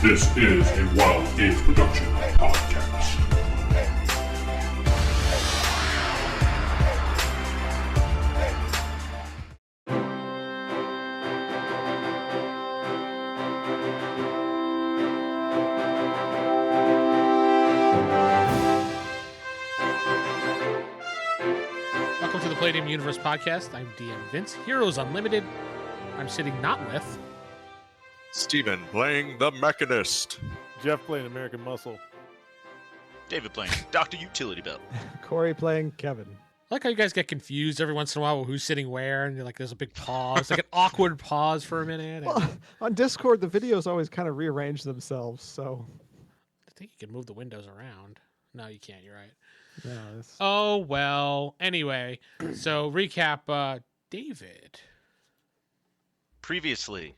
This is a Wild Age Production podcast. Welcome to the Palladium Universe podcast. I'm DM Vince, Heroes Unlimited. I'm sitting not with Steven playing the Mechanist. Geoff playing American Muscle. David playing Dr. Utility Belt. Corey playing Kevin. I like how you guys get confused every once in a while with who's sitting where, and you're like, there's a big pause, like an awkward pause for a minute. Well, on Discord, the videos always kind of rearrange themselves, so. I think you can move the windows around. No, you can't. You're right. Yeah, Oh, well. Anyway, so recap, David. Previously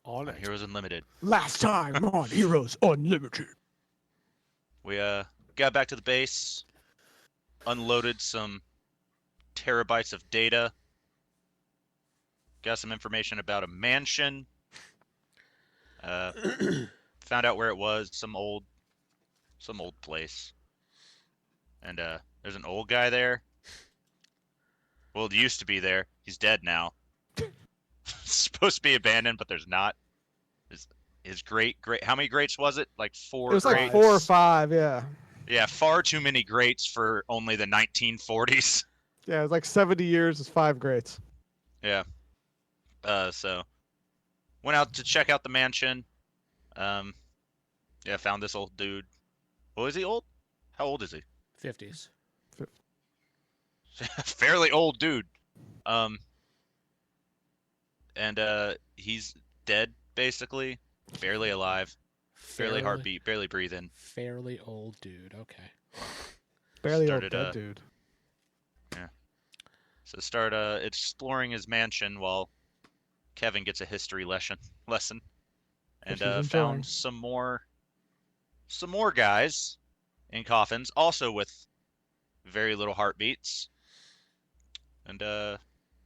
On on Heroes Unlimited, Last time on Heroes Unlimited. we got back to the base, unloaded some terabytes of data, got some information about a mansion, found out where it was, some old place, and there's an old guy there. Well, it used to be there. He's dead now. It's supposed to be abandoned, but there's not. His great. How many greats was it? Like 4 It was greats? like 4 or 5, yeah. Yeah, far too many greats for only the 1940s. Yeah, it was like 70 years is 5 greats. Yeah. So went out to check out the mansion. Yeah, found this old dude. Oh, is he old? How old is he? 50s. Fairly old dude. And he's dead basically, barely alive, barely heartbeat, barely breathing. Fairly old dude. Okay. Barely Started, old dead dude. So start exploring his mansion while Kevin gets a history lesson, and Which he's enjoying. found some more guys in coffins, also with very little heartbeats. And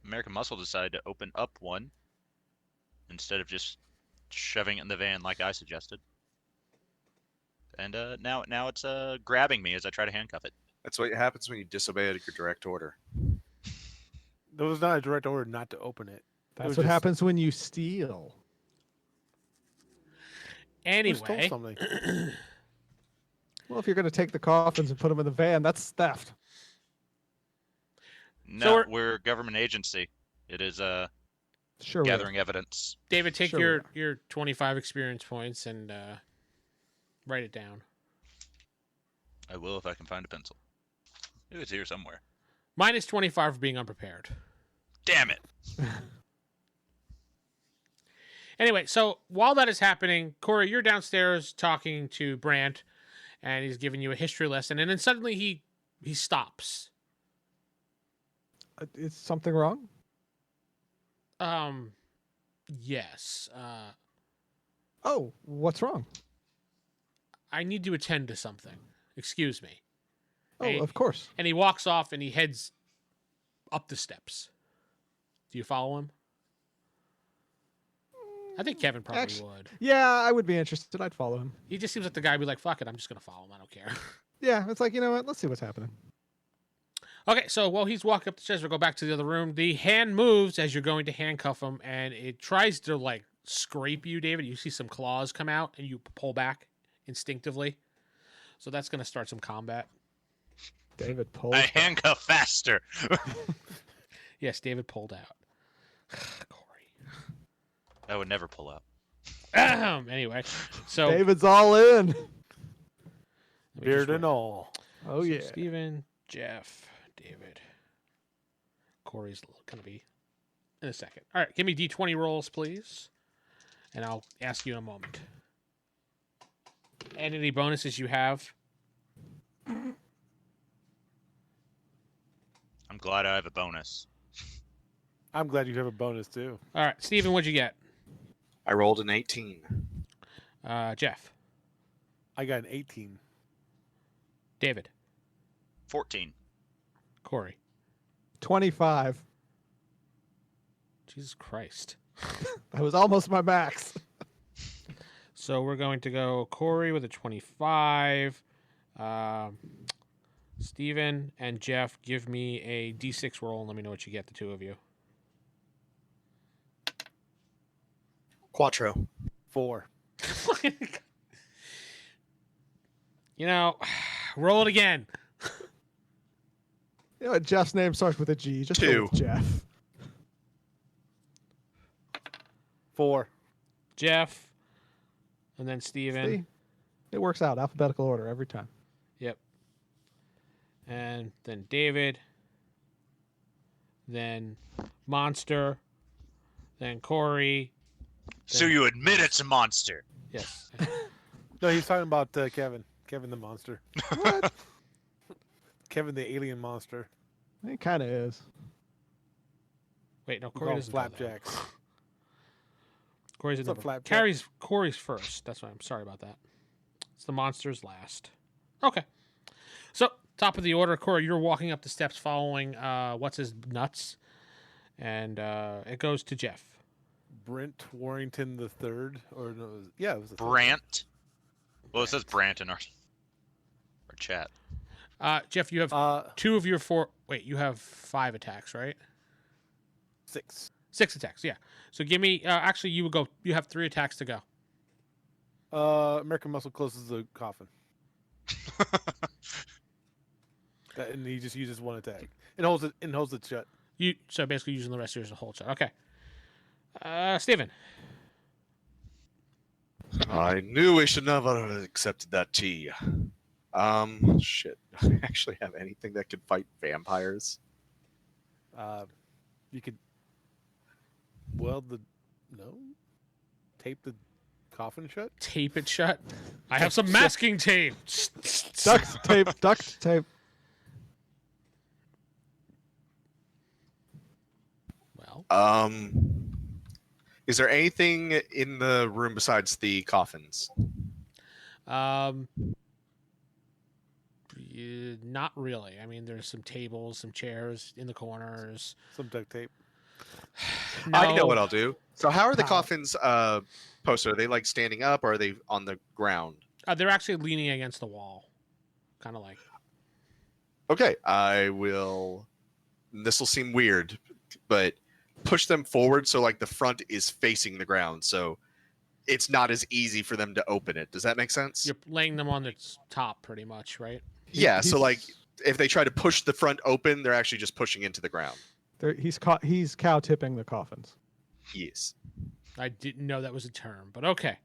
American Muscle decided to open up one instead of just shoving it in the van like I suggested. And now it's grabbing me as I try to handcuff it. That's what happens when you disobey your direct order. There was not a direct order not to open it. That's was what just- happens when you steal. Who stole Anyway, something? Well, if you're going to take the coffins and put them in the van, that's theft. No, we're a government agency. It is Sure. we are. gathering evidence. David, take Sure. your 25 experience points and write it down. I will if I can find a pencil. It was here somewhere. Minus 25 for being unprepared. Damn it! Anyway, so while that is happening, Corey, you're downstairs talking to Brant, and he's giving you a history lesson, and then suddenly he stops. Is something wrong? Yes. Oh, what's wrong? I need to attend to something. Excuse me. Oh, Hey. of course. And he walks off and he heads up the steps. Do you follow him? I think Kevin probably Actually- would. Yeah, I would be interested. I'd follow him. He just seems like the guy who'd be like, fuck it, I'm just going to follow him. I don't care. Yeah, it's like, you know what? Let's see what's happening. Okay, so while he's walking up the stairs, we'll go back to the other room. The hand moves as you're going to handcuff him, and it tries to, like, scrape you, David. You see some claws come out, and you pull back instinctively. So that's going to start some combat. David pulls. I handcuff faster. Yes, David pulled out. Corey. I would never pull out. Anyway, so... David's all in. let me Beard just and all. Oh, So yeah. Steven, Geoff, David. Corey's going to be in a second. All right, give me D20 rolls, please. And I'll ask you in a moment. And any bonuses you have. I'm glad I have a bonus. I'm glad you have a bonus too. All right, Steven, what'd you get? I rolled an 18. Geoff, I got an 18. David, 14. Corey. 25. Jesus Christ. That was almost my max. So we're going to go Corey with a 25. Steven and Geoff, give me a D6 roll and let me know what you get, the two of you. Quattro. 4. Roll it again. You know what? Jeff's name starts with a G. Just go 2. with Jeff. 4. Geoff, and then Steven. See? It works out. Alphabetical order every time. Yep. And then David. Then Monster. Then Corey. So you admit it's a monster. Yes. No, he's talking about Kevin. Kevin the monster. What? Kevin the alien monster. It kind of is. Wait, no, We Corey call him doesn't know that. flapjacks. Corey's What's a up, number. Flapjack? Corey's first. That's why I'm sorry about that. It's the monsters last. Okay. So, top of the order, Corey, you're walking up the steps following what's his nuts. And it goes to Geoff. Brent Warrington the third, or no? It was the third. Brant. Well, it says Brant in our chat. Geoff, you have 2 of your 4. Wait, you have 5 attacks, right? 6. 6 attacks, yeah. So give me. Actually, you have 3 attacks to go. American Muscle closes the coffin. And he just uses 1 attack and holds it shut. So basically using the rest of yours as a whole shot. Okay. Steven. I knew we should never have accepted that tea. Shit. Do I actually have anything that could fight vampires? You could tape the coffin shut. Tape it shut. I have some masking tape. Duct tape. Duct tape. Well, Is there anything in the room besides the coffins? not really. I mean, there's some tables, some chairs in the corners. Some duct tape. I know what I'll do. So how are the How? coffins posted? Are they like standing up or are they on the ground? They're actually leaning against the wall, kind of like. Okay, I will. This will seem weird, but push them forward so like the front is facing the ground, so it's not as easy for them to open it. Does that make sense? You're laying them on its top, pretty much, right? Yeah. So He's- like if they try to push the front open, they're actually just pushing into the ground. He's cow tipping the coffins. Yes. I didn't know that was a term, but okay.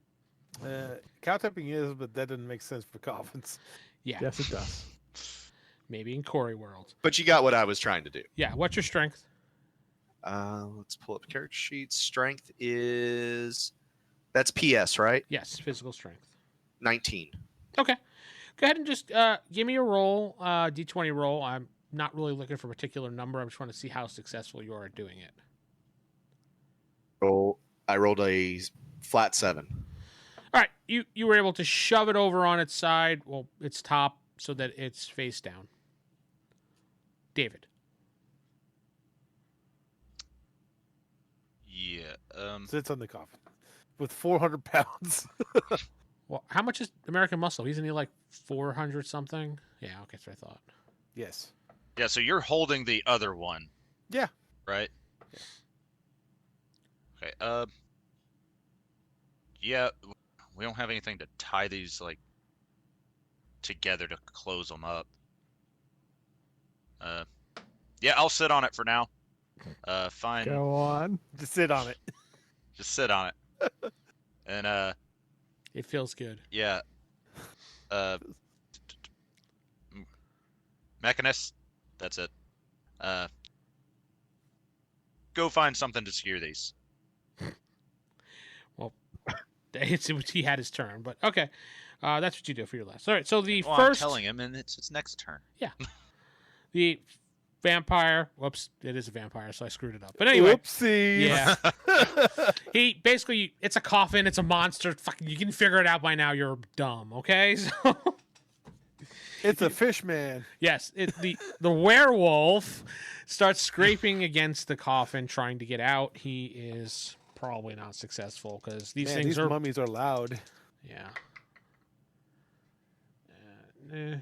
Cow tipping is, but that doesn't make sense for coffins. Yeah, Yes, it does. maybe in Corey world. But you got what I was trying to do. Yeah, what's your strength? Let's pull up character sheet. Strength is that's PS, right? Yes, physical strength. 19. Okay. Go ahead and just give me a roll, D20 roll. I'm not really looking for a particular number. I'm just trying to see how successful you are at doing it. I rolled a flat 7. All right, you were able to shove it over on its side, well, its top, so that it's face down. David. Yeah. Sits on the coffin with 400 pounds. Well, how much is American Muscle? Isn't he like 400 something? Yeah, okay, that's what I thought. Yes. Yeah. So you're holding the other one. Yeah. Right. Okay. Yeah. We don't have anything to tie these like together to close them up. Yeah, I'll sit on it for now. Fine. Go on. Just sit on it. Just sit on it. And It feels good. yeah. Mechanist. That's it. Go find something to secure these. He had his turn, but okay. That's what you do for your last. All right, so the Well, first... I'm telling him, and it's his next turn. The vampire... Whoops, it is a vampire, so I screwed it up. But anyway... Whoopsie. Yeah. He basically, it's a coffin, it's a monster. Fucking, you can figure it out by now. You're dumb, okay? So, It's a fish man. yes, the werewolf starts scraping against the coffin, trying to get out. He is probably not successful because these Man, things these are mummies are loud. Yeah. Eh.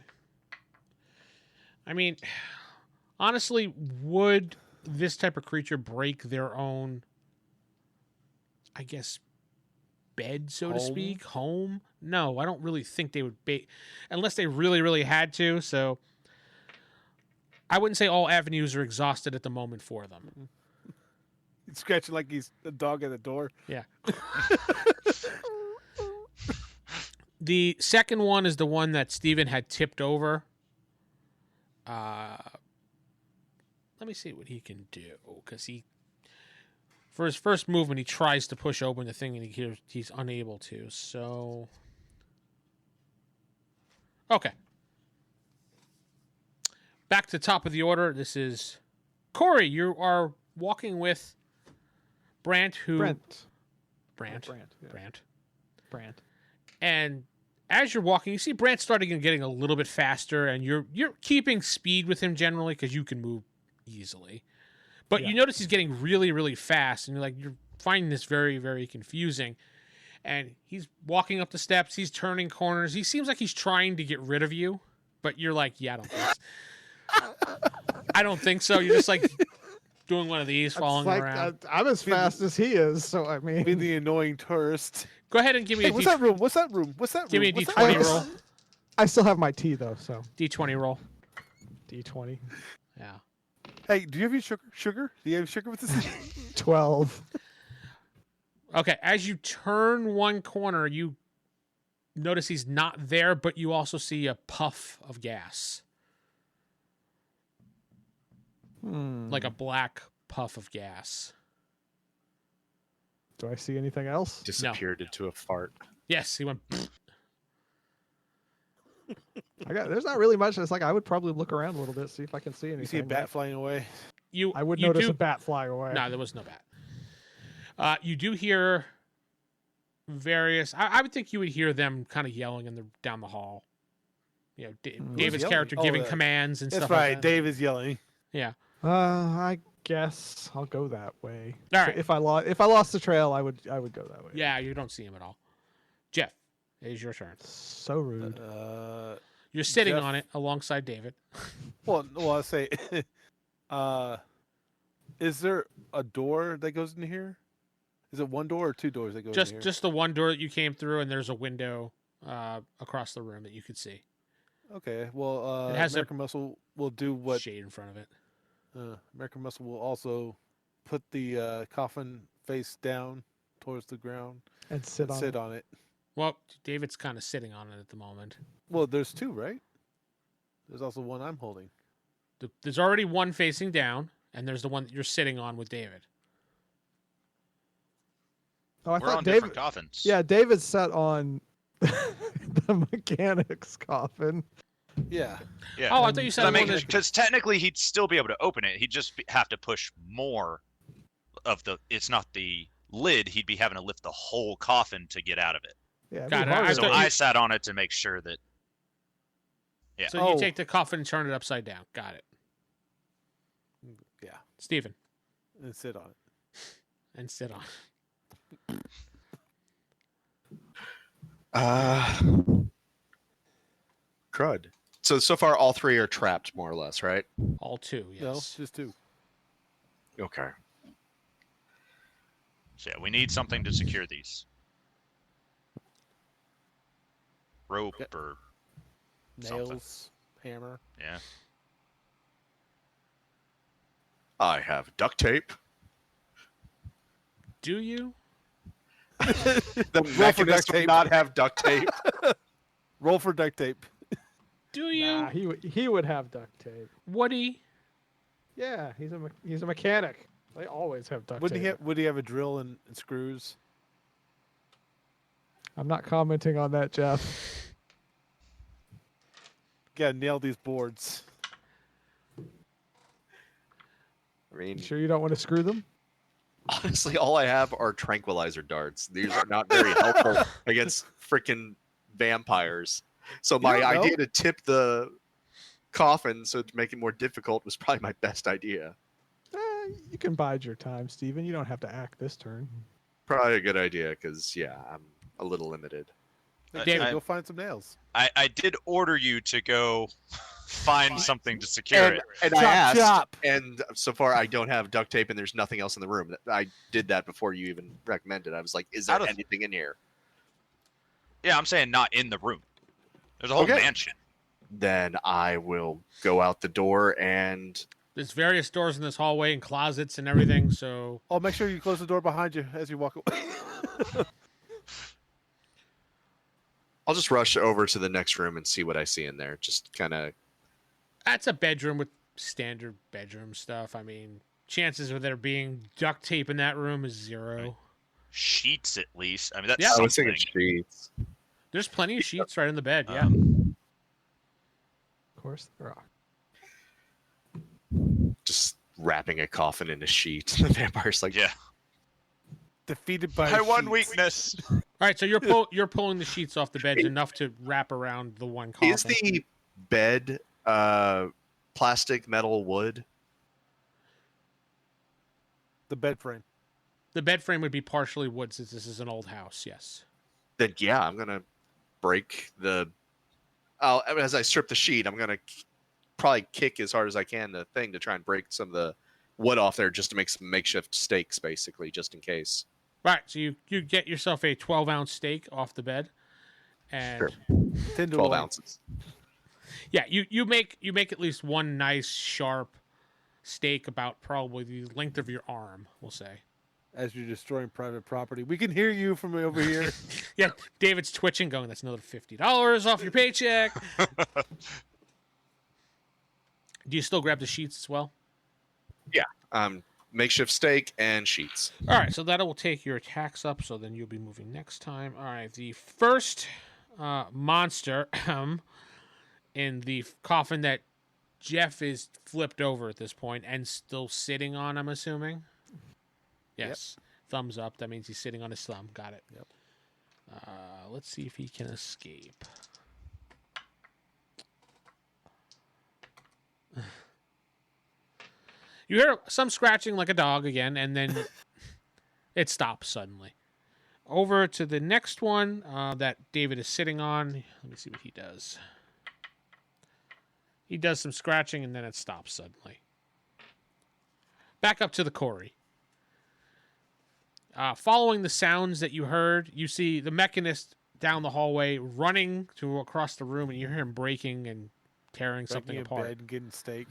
I mean, honestly, would this type of creature break their own, I guess, bed, so to Home? speak? Home? No, I don't really think they would be, unless they really, really had to. So I wouldn't say all avenues are exhausted at the moment for them. He's scratching like he's a dog at the door. Yeah. The second one is the one that Steven had tipped over. Let me see what he can do, because for his first movement, he tries to push open the thing, and he's unable to. So, okay. Back to the top of the order. This is Corey. You are walking with Brant, Brent. Brant. Yeah. Brant. And as you're walking, you see Brant starting and getting a little bit faster, and you're keeping speed with him generally because you can move easily. But you notice he's getting really, really fast, and you're finding this very, very confusing. And he's walking up the steps, he's turning corners. He seems like he's trying to get rid of you, but you're like, yeah, I don't think so. You're just like doing one of these, following around. I'm as fast as he is, so I mean, Being the annoying tourist. Go ahead and give me a What's that room? What's that room? What's that room? Give me a What's that D20 room? roll. I still have my tea though, so D20 roll. D20. Yeah. Hey, do you have any sugar? Sugar? Do you have sugar with this? 12. Okay, as you turn one corner, you notice he's not there, but you also see a puff of gas. Like a black puff of gas. Do I see anything else? Disappeared into a fart. Yes, he went. There's not really much. It's like I would probably look around a little bit, see if I can see anything. You see a bat flying away? I would notice a bat fly away. No, there was no bat. You do hear various. I would think you would hear them kind of yelling down the hall. You know, David's yelling? character giving commands and That's stuff. right. Like that. Dave is yelling. Yeah. I guess I'll go that way. All right. If I lost the trail, I would go that way. Yeah, you don't see him at all. Jeff, it is your turn. So rude. You're sitting Jeff- on it alongside David. Well, I say, is there a door that goes in here? Is it one door or two doors that go in here? Just the one door that you came through, and there's a window across the room that you could see. Okay. Well, It has American Muscle will do what Shade in front of it. American Muscle will also put the coffin face down towards the ground And sit on it. Well, David's kind of sitting on it at the moment. Well, there's two, right? There's also one I'm holding. There's already one facing down, and there's the one that you're sitting on with David. Oh, I We're thought on David. different coffins. Yeah, David sat on the mechanic's coffin. Yeah. Yeah. Oh, I thought you said I the one mean, that- because technically he'd still be able to open it. He'd just have to push more of the. It's not the lid. He'd be having to lift the whole coffin to get out of it. Yeah, it'd Got be it. harder So to- I sat on it to make sure that. Yeah. So you take the coffin and turn it upside down. Got it. Yeah. Steven. And sit on it. And sit on. Crud. So far, all three are trapped, more or less, right? All two, yes. No, just two. Okay. So yeah, we need something to secure these. Rope Yep. or Nails, Something. hammer. yeah. I have duct tape. Do you? The for Mechanist duct would tape. not have duct tape. Roll for duct tape. Do you? Nah, he would have duct tape. Woody? Yeah, he's a mechanic. They always have duct tape. Would he have a drill and screws? I'm not commenting on that, Jeff. Gotta nail these boards. I mean, You sure you don't want to screw them? honestly, all I have are tranquilizer darts. These are not very helpful against freaking vampires. So my don't know. idea to tip the coffin so to make it more difficult was probably my best idea. You can bide your time, Steven. You don't have to act this turn. Probably a good idea because, yeah, I'm a little limited. David, I- go find some nails. I did order you to go find something to secure it. And I Chop, asked, chop. and so far I don't have duct tape, and there's nothing else in the room. I did that before you even recommended. I was like, "Is there Out of- anything in here?" Yeah, I'm saying not in the room. There's a whole Okay. mansion. Then I will go out the door and There's various doors in this hallway and closets and everything. So Oh, make sure you close the door behind you as you walk away. I'll just rush over to the next room and see what I see in there. Just kind of. that's a bedroom with standard bedroom stuff. I mean, chances of there being duct tape in that room is 0. Sheets, at least. I mean, that's Yeah. I was something. thinking sheets. There's plenty of sheets right in the bed. Yeah. Of course there are. Just wrapping a coffin in a sheet. The vampire's like, Yeah. Defeated by My one sheets. weakness. All right, so you're pulling the sheets off the bed enough to wrap around the one coffin. is the bed plastic, metal, wood? The bed frame. The bed frame would be partially wood since this is an old house. Yes. Then yeah, I'm gonna break the. As I strip the sheet, I'm gonna probably kick as hard as I can the thing to try and break some of the wood off there, just to make some makeshift stakes, basically, just in case. Right. So you get yourself a 12-ounce steak off the bed, and Sure. 10 to 12 1. ounces. yeah, you make at least one nice sharp steak about probably the length of your arm. We'll say. As you're destroying private property. We can hear you from over here. Yeah, David's twitching, going, "That's another $50 off your paycheck." Do you still grab the sheets as well? Makeshift steak and sheets. All right, so that will take your attacks up. So then you'll be moving next time. All right, the first monster in the coffin that Geoff is flipped over at this point and still sitting on, I'm assuming. Yes, thumbs up. That means he's sitting on his thumb. Got it. Yep. Let's see if he can escape. You hear some scratching like a dog again, and then it stops suddenly. Over to the next one that David is sitting on. Let me see what he does. He does some scratching, and then it stops suddenly. Back up to the Corey. Following the sounds that you heard, you see the Mechanist down the hallway running to across the room, and you hear him breaking and tearing something Breaking a apart. bed and getting steak.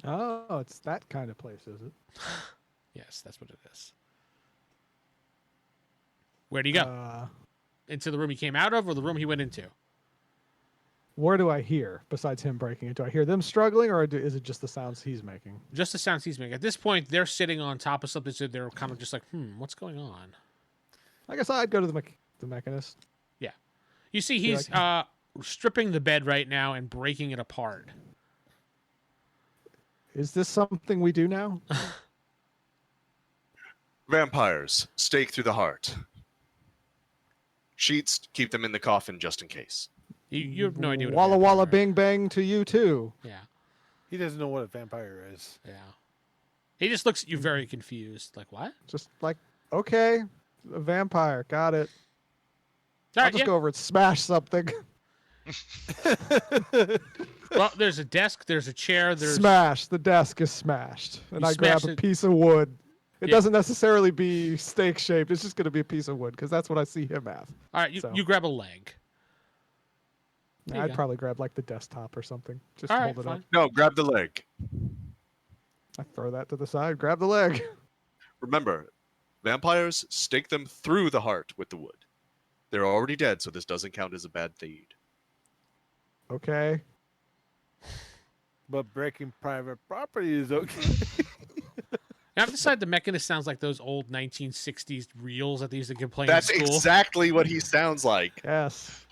Oh, it's that kind of place, is it? Yes, that's what it is. Where do you go? Into the room he came out of, or the room he went into? Where do I hear besides him breaking it? Do I hear them struggling, or is it just the sounds he's making? Just the sounds he's making. At this point, they're sitting on top of something, so they're kind of just like, what's going on? I guess I'd go to the Mechanist. Yeah. You see he's stripping the bed right now and breaking it apart. Is this something we do now? Vampires, stake through the heart. Sheets, keep them in the coffin just in case. You have no idea what a Walla Walla vampire- Bing Bang to you too. Yeah, He doesn't know what a vampire is. yeah. He just looks at you very confused. Like, what? Just like, okay, a vampire, got it. All I'll right, just yeah. go over and smash something. Well, there's a desk, there's a chair, there's... Smash. The desk is smashed, and You I grab smash a it- piece of wood. It Yeah. doesn't necessarily be steak shaped. It's just going to be a piece of wood because that's what I see him as. All right, you, So. you grab a leg. There you I'd go. probably grab like the desktop or something. Just All hold right, it fine. up. No, grab the leg. I throw that to the side. Grab the leg. Remember, vampires stake them through the heart with the wood. They're already dead, so this doesn't count as a bad deed. Okay. But breaking private property is okay. Now, I've decided the Mechanist sounds like those old 1960s reels that they used to get playing That's in school. exactly what he sounds like. Yes.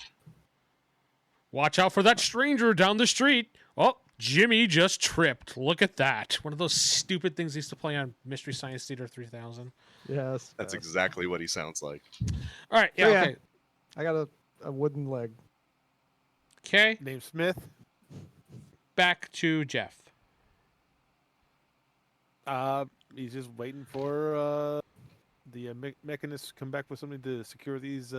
Watch out for that stranger down the street. Oh, Jimmy just tripped. Look at that. One of those stupid things they used to play on Mystery Science Theater 3000. Yes. That's yes. exactly what he sounds like. All right, yeah, So, yeah. okay. I got a wooden leg. Okay, Name Smith. back to Geoff. He's just waiting for the Mechanist to come back with something to secure these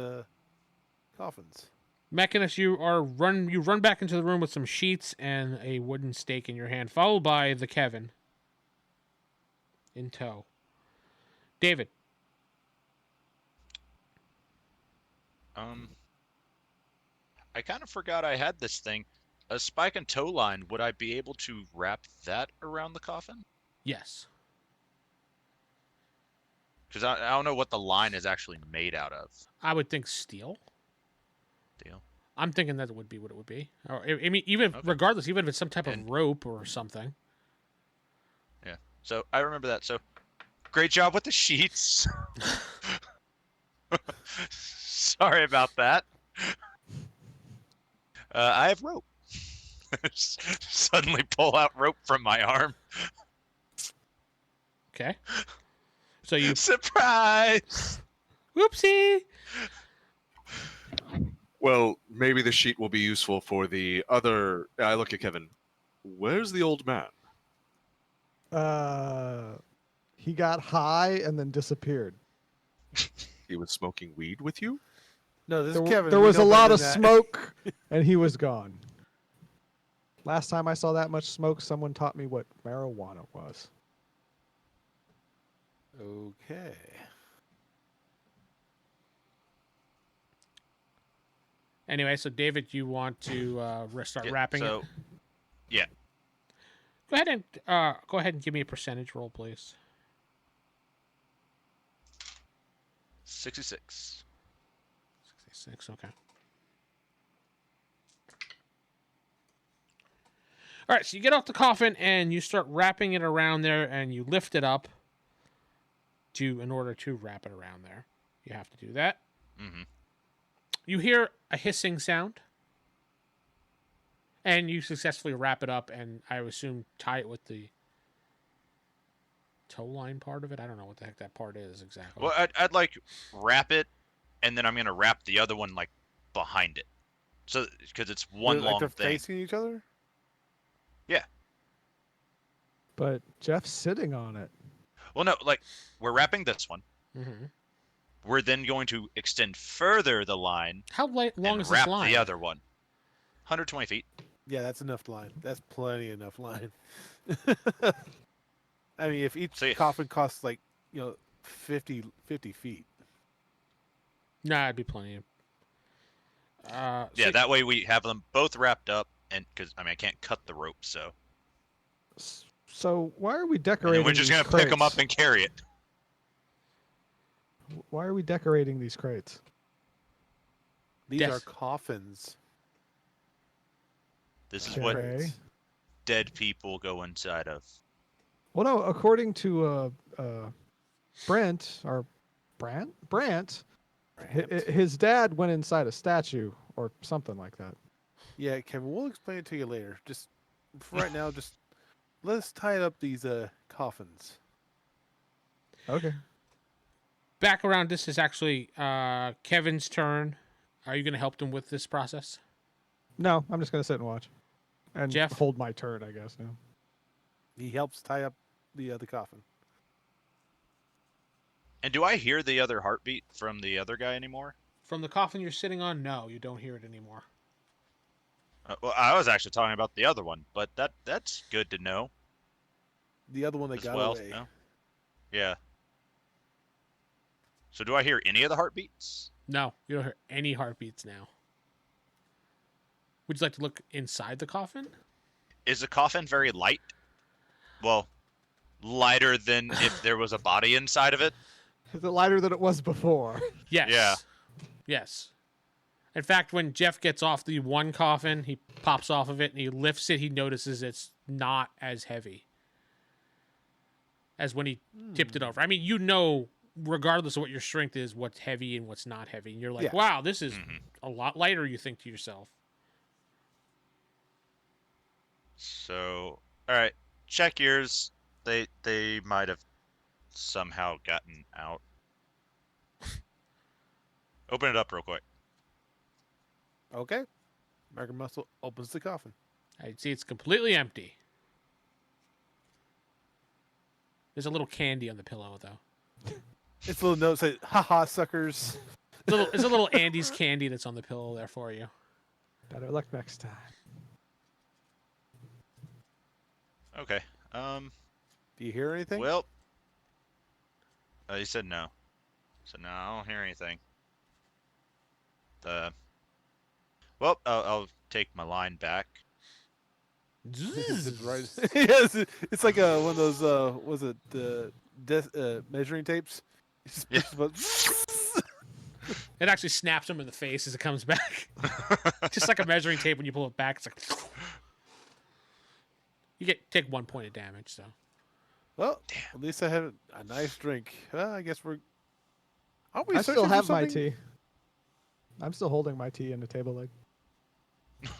coffins. Mechanist, you run back into the room with some sheets and a wooden stake in your hand, followed by the Kevin in tow. David. I kind of forgot I had this thing. A spike and tow line, would I be able to wrap that around the coffin? Yes. Because I don't know what the line is actually made out of. I would think steel. Deal. I'm thinking that would be what it would be. Or, I mean, even regardless, even if it's some type of rope or something. Yeah. So I remember that. So great job with the sheets. Sorry about that. I have rope. Suddenly pull out rope from my arm. Okay. So you Surprise! whoopsie. Well, maybe the sheet will be useful for the other. I look at Kevin. Where's the old man? He got high and then disappeared. He was smoking weed with you? No, this There, is Kevin. there We was a know lot better of than that. smoke, and he was gone. Last time I saw that much smoke, someone taught me what marijuana was. Okay. Anyway, so David, you want to start wrapping it? So, yeah. Go ahead and give me a percentage roll, please. 66. 66, okay. All right, so you get off the coffin and you start wrapping it around there, and you lift it up in order to wrap it around there. You have to do that. Mm-hmm. You hear a hissing sound, and you successfully wrap it up, and I assume tie it with the tow line part of it. I don't know what the heck that part is exactly. Well, I'd like wrap it, and then I'm gonna wrap the other one like behind it, so because it's one Like long they're thing. facing each other? But Jeff's sitting on it. Well, no, like we're wrapping this one. Mm-hmm. We're then going to extend further the line How long and is this wrap line? the other one. 120 feet. Yeah, that's enough line. That's plenty enough line. I mean, if each So, yeah. coffin costs like, 50 feet. Nah, it'd be plenty. Yeah, So- that way we have them both wrapped up, and because I can't cut the rope, so So why are we and decorating? then we're just these gonna pick them up crates? and carry it. Why are we decorating these crates? These Yes. are coffins. This is what Okay. dead people go inside of. Well, no. According to Brant, his dad went inside a statue or something like that. Yeah, Kevin, we'll explain it to you later. Just for right now, just let's tie up these coffins. Okay. back around. This is actually Kevin's turn. Are you going to help them with this process? No, I'm just gonna sit and watch, and Geoff? hold my turn, I guess. Now. He helps tie up the coffin. And do I hear the other heartbeat from the other guy anymore? From the coffin you're sitting on, no, you don't hear it anymore. Well, I was actually talking about the other one, but that's good to know The other one that as got well. away. No? Yeah. So do I hear any of the heartbeats? No, you don't hear any heartbeats now. Would you like to look inside the coffin? Is the coffin very light? Well, lighter than if there was a body inside of it? Is it lighter than it was before? Yes. Yeah. Yes. In fact, when Geoff gets off the one coffin, he pops off of it and he lifts it. He notices it's not as heavy as when he tipped it over. I mean, you know, regardless of what your strength is, what's heavy and what's not heavy. And you're like, Yeah. wow, this is a lot lighter, you think to yourself. So, all right, check yours. They might have somehow gotten out. Open it up real quick. Okay. American Muscle opens the coffin. I see it's completely empty. There's a little candy on the pillow, though. Its little note says, "Haha, suckers." It's a little Andy's candy that's on the pillow there for you. Better luck next time. Okay. Do you hear anything? Well, he said no. So no, I don't hear anything. Well, I'll take my line back. It's right. Yes, it's like one of those. Was it measuring tapes? It's Yeah. It actually snaps him in the face as it comes back. Just like a measuring tape when you pull it back. It's like you take 1 point of damage. So Well, at least I had a nice drink. I guess we're. Aren't we I still searching for have my something? tea. I'm still holding my tea in the table leg. you're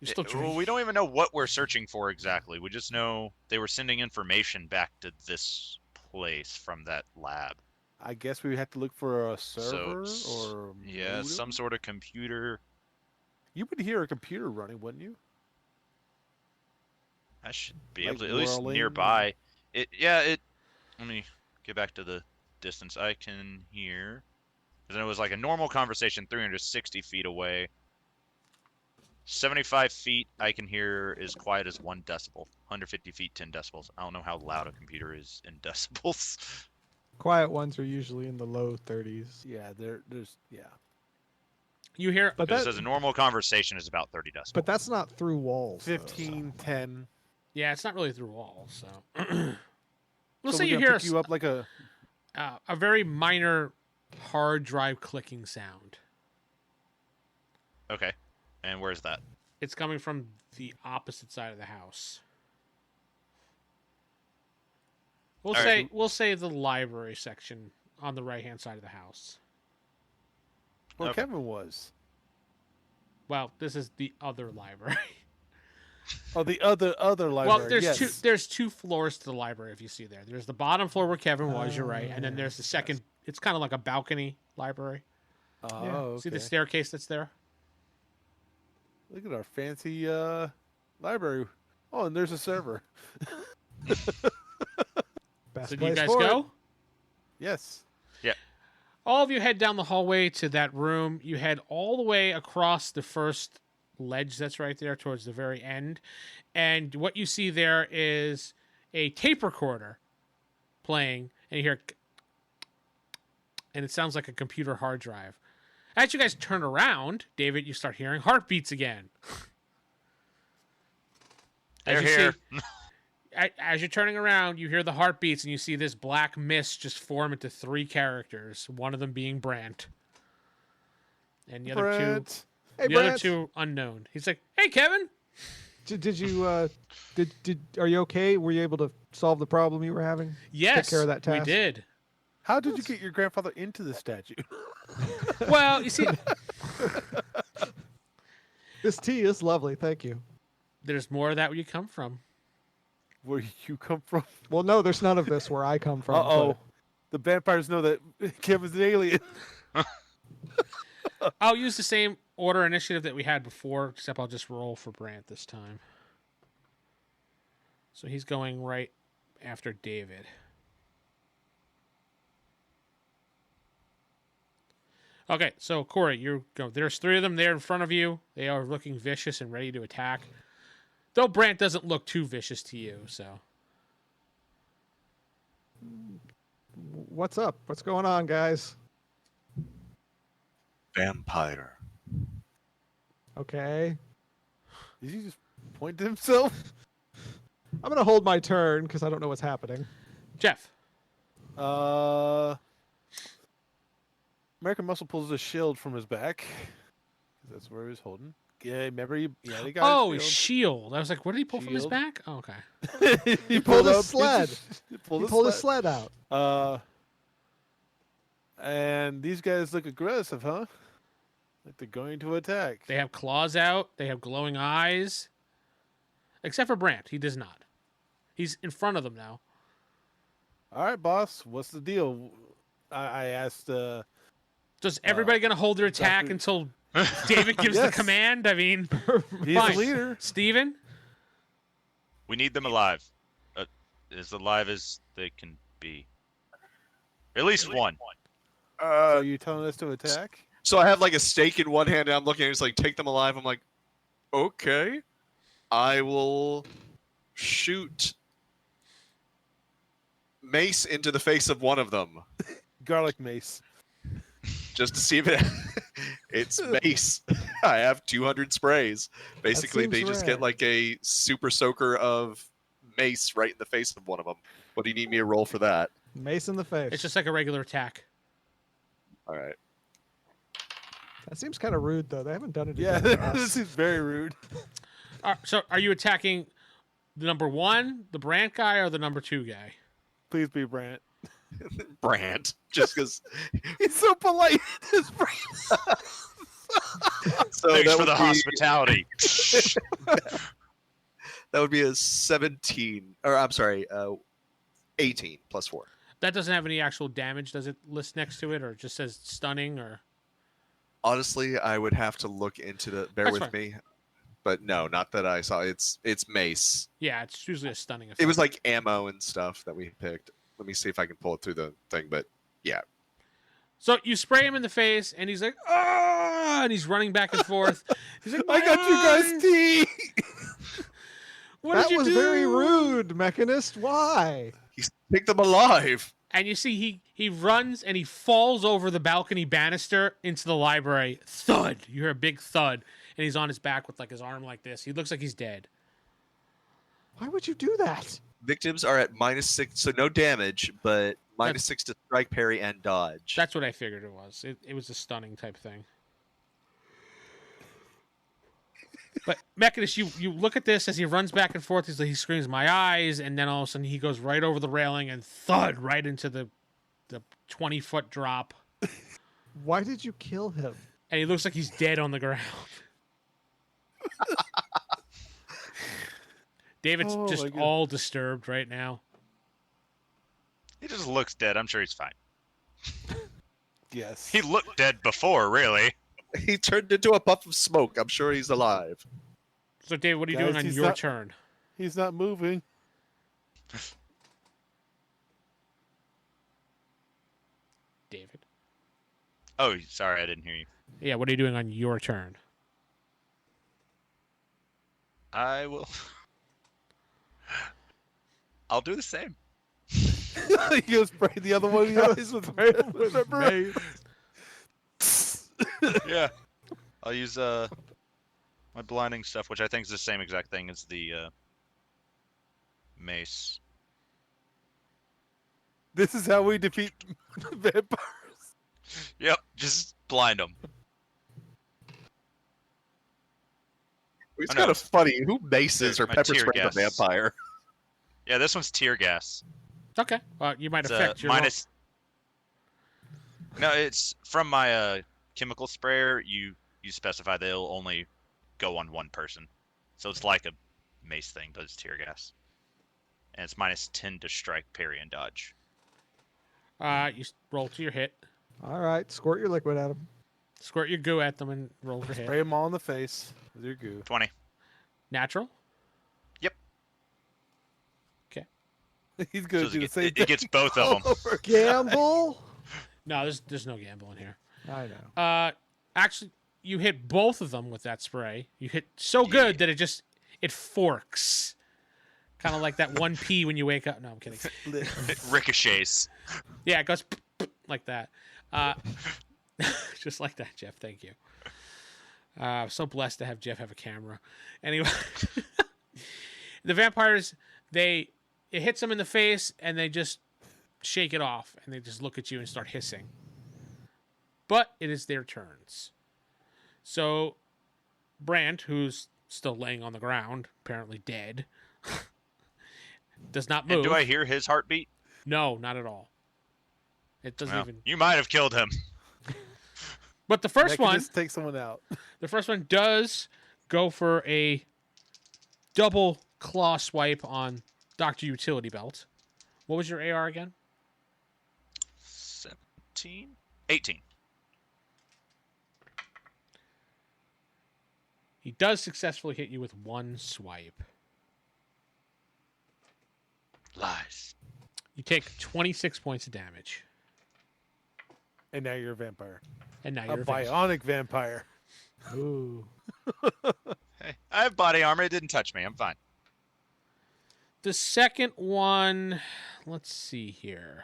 still Well, drinking. we don't even know what we're searching for exactly. We just know they were sending information back to this place from that lab. I guess we have to look for a server So, or yeah, some modem? sort of computer. You would hear a computer running, wouldn't you? I should be Like able to, at least whirling nearby. Let me get back to the distance. I can hear. Because it was like a normal conversation 360 feet away. 75 feet, I can hear as quiet as 1 decibel. 150 feet, 10 decibels. I don't know how loud a computer is in decibels. Quiet ones are usually in the low 30s. Yeah, there's yeah. You hear But Because it that, says a normal conversation is about 30 decibels. but that's not through walls. though, 15, 10. Yeah, it's not really through walls. So we'll So say we're you gonna hear pick you up like a. a very minor hard drive clicking sound. Okay. And where's that? It's coming from the opposite side of the house. We'll All say right. we'll say the library section on the right hand side of the house. Where Okay. Kevin was. Well, this is the other library. Oh, the other library. Well, yes. there's two floors to the library if you see there. There's the bottom floor where Kevin was, you're right, and then there's the second. It's kind of like a balcony library. Oh, Yeah. okay. See the staircase that's there? Look at our fancy library. Oh, and there's a server. Best So do you place guys for it. go? Yes. All of you head down the hallway to that room. You head all the way across the first ledge that's right there towards the very end. And what you see there is a tape recorder playing, and you hear, and it sounds like a computer hard drive. As you guys turn around, David, you start hearing heartbeats again. They're you here. see- as you're turning around, you hear the heartbeats, and you see this black mist just form into 3 characters. One of them being Brant, and the other Brant. Hey, the other Brant, 2 unknown. He's like, "Hey, Kevin." did you are you okay? Were you able to solve the problem you were having? Yes, care of that we task? did. How did you get your grandfather into the statue? Well, you see, This tea is lovely, thank you. there's more of that where you come from. Where you come from? Well, no, there's none of this where I come from. Uh-oh. The vampires know that Kevin's an alien. I'll use the same order initiative that we had before, except I'll just roll for Brant this time. So he's going right after David. Okay, so Corey, you go. There's 3 of them there in front of you. They are looking vicious and ready to attack. Though Brant doesn't look too vicious to you, so. What's up? What's going on, guys? Vampire. Okay. Did he just point to himself? I'm going to hold my turn because I don't know what's happening. Geoff. American Muscle pulls a shield from his back. 'Cause that's where he was holding. Yeah, remember he got Oh, his his shield. I was like, what did he pull from his Shield. back? Oh, okay. shield. He pulled his up sled. He pulled He his pulled his sled. sled out. And these guys look aggressive, huh? Like they're going to attack. They have claws out. They have glowing eyes. Except for Brant. He does not. He's in front of them now. All right, boss. What's the deal? I asked. Just everybody going to hold their attack Dr. until David gives the Yes. command? I mean, He's fine. the leader. Steven? We need them alive. As alive as they can be. At least one. So you telling us to attack? So I have like a stake in one hand, and I'm looking at it, it's like, take them alive. I'm like, okay. I will shoot mace into the face of one of them. Garlic mace. Just to see if it... it's mace. I have 200 sprays. Basically, seems they just rare. get like a super soaker of mace right in the face of one of them. What do you need me to roll for that? Mace in the face. It's just like a regular attack. All right. That seems kind of rude, though. They haven't done it. Yeah, again to this us. is very rude. So are you attacking the number 1, the Brant guy, or the number 2 guy? Please be Brant. Brant. Just because... He's so polite. It's Brant. So Thanks that for would the be- hospitality. That would be a 17, or I'm sorry, 18 plus 4. That doesn't have any actual damage. Does it list next to it, or it just says stunning? Or Honestly, I would have to look into the. Bear That's with fine. me, but no, not that I saw. It's mace. yeah, it's usually a stunning effect. It was like ammo and stuff that we picked. Let me see if I can pull it through the thing. But yeah, So you spray him in the face, and he's like, "Ah!" and he's running back and forth. He's like, I got you "My guys eye! tea. What That did you was do?" very rude, Mechanist. Why? he's picked them alive. And you see he runs and he falls over the balcony banister into the library. Thud. You hear a big thud, and he's on his back with like his arm like this. He looks like he's dead. Why would you do that? Victims are at -6, so no damage, but -6 to strike, parry, and dodge. That's what I figured it was. It was a stunning type thing. But Mechanist, you look at this as he runs back and forth. He screams, "My eyes!" And then all of a sudden he goes right over the railing and thud right into the 20-foot drop. Why did you kill him? And he looks like he's dead on the ground. David's Oh, just my God. all disturbed right now. He just looks dead. I'm sure he's fine. Yes. He looked dead before, really. He turned into a puff of smoke. I'm sure he's alive. So, David, what are you Guys, doing on he's your not- turn? He's not moving. David? Oh, sorry, I didn't hear you. Yeah, what are you doing on your turn? I will. I'll do the same. He goes spray the other one in the eyes with pepper. Yeah. I'll use my blinding stuff, which I think is the same exact thing as the mace. This is how we defeat vampires. Yep, just blind them. It's Oh, no. kind of funny. Who maces or My pepper tear sprays a gas. vampire? Yeah, this one's tear gas. Okay. You might It's affect your... minus. No, it's from my chemical sprayer. You specify that it'll only go on one person, so it's like a mace thing, but it's tear gas, and it's -10 to strike, parry, and dodge. roll to your hit. All right, squirt your liquid at him. Squirt your goo at them and roll for hit. Spray them all in the face with your goo. 20. Natural? He's going So to do the it, same it thing. gets both of them. all over. Gamble. No, there's no gambling here. I know. Actually, you hit both of them with that spray. You hit so good that it forks. Kind of like that 1P when you wake up. No, I'm kidding. It ricochets. Yeah, it goes like that. Just like that, Geoff. Thank you. I'm so blessed to have Geoff have a camera. Anyway, the vampires, it hits them in the face, and they just shake it off, and they just look at you and start hissing. But it is their turns. So, Brant, who's still laying on the ground, apparently dead, does not move. And do I hear his heartbeat? No, not at all. It doesn't Well, even. you might have killed him. But the first one, Just take someone out. the first one does go for a double claw swipe on Dr. Utility Belt. What was your AR again? 17? 18. He does successfully hit you with one swipe. Lies. You take 26 points of damage. And now you're a vampire. And now A you're a vampire. bionic vampire. Ooh. Hey, I have body armor. It didn't touch me. I'm fine. The second one, let's see here.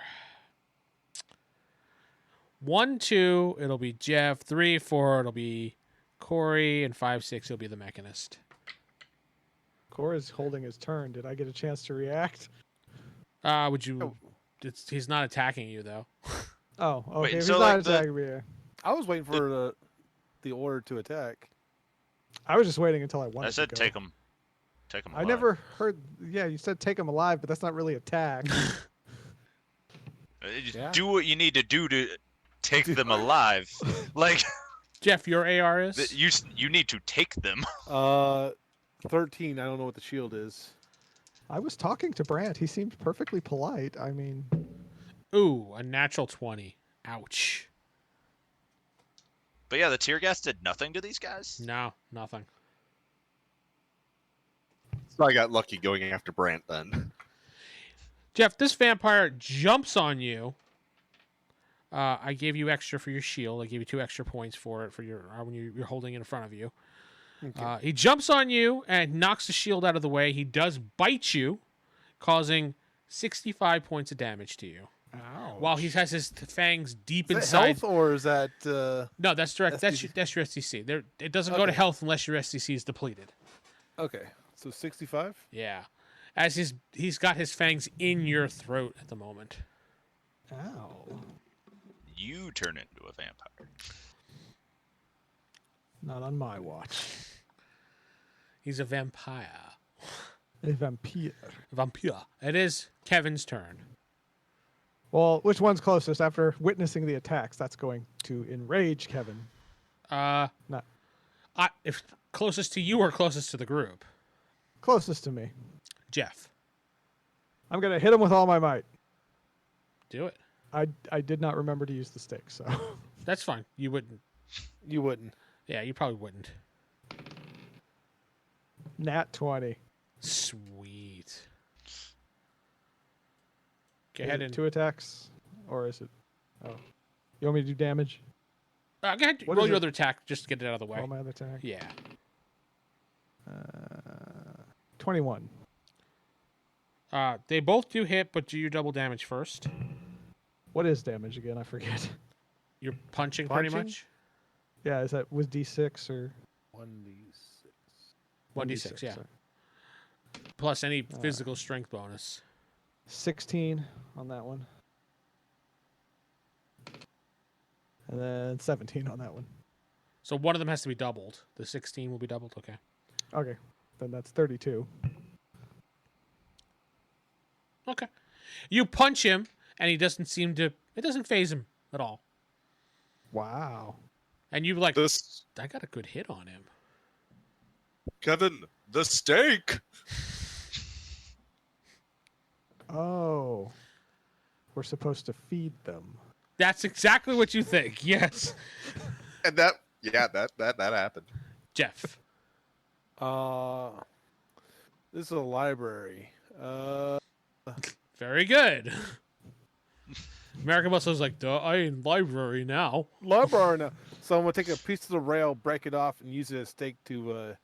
1, 2, it'll be Geoff. 3, 4, it'll be Corey, and 5, 6, it'll be the Mechanist. Cora's holding his turn. Did I get a chance to react? Would you? He's not attacking you though. Oh, okay. Wait, If so, he's like, not the- attacking me. I was waiting for the order to attack. I was just waiting until I wanted I said to go. take him. Take him. I never heard. Yeah, you said take him alive, but that's not really attack. Yeah. Do what you need to do to take them alive. Like Geoff, your AR is. you need to take them. 13. I don't know what the shield is. I was talking to Brant. He seemed perfectly polite. I mean, Ooh, a natural 20. Ouch. But yeah, the tear gas did nothing to these guys. No, nothing. So I got lucky going after Brant then. Geoff, this vampire jumps on you. I gave you extra for your shield. I gave you 2 extra points for it for your when you're holding it in front of you. Okay. He jumps on you and knocks the shield out of the way. He does bite you, causing 65 points of damage to you. ow. While he has his fangs deep Is that inside. health or is that? No, that's direct. That's SDC? your SDC. It doesn't go to Okay. health unless your SDC is depleted. Okay, so 65. Yeah, as he's got his fangs in your throat at the moment. Ow. You turn into a vampire. Not on my watch. He's a vampire. A vampire. Vampire. It is Kevin's turn. Well, which one's closest? After witnessing the attacks, that's going to enrage Kevin. Not If closest to you or closest to the group, closest to me. Geoff. I'm gonna hit him with all my might. Do it. I did not remember to use the stick, so That's fine. You wouldn't. You wouldn't. Yeah, you probably wouldn't. nat 20. Sweet. Go Is ahead it and 2 attacks, or is it? Oh, you want me to do damage? go ahead. What Roll is your it? other attack just to get it out of the way. Roll my other attack. Yeah. 21. They both do hit, but do your double damage first. What is damage again? I forget. You're punching pretty Punching? much. Yeah, is that with D6 or 1d6. 1d6, yeah. sorry. Plus any physical strength bonus. 16 on that one. And then 17 on that one. So one of them has to be doubled. The 16 will be doubled. Okay. Okay. Then that's 32. Okay. You punch him, and he doesn't seem to. It doesn't phase him at all. Wow. And you like, This I got a good hit on him. Kevin, the steak. Oh. We're supposed to feed them. That's exactly what you think. Yes, And that happened. Jeff. This is a library. Very good. American Muscle's like, duh, I in library now. Library now. So I'm gonna take a piece of the rail, break it off, and use it as stake to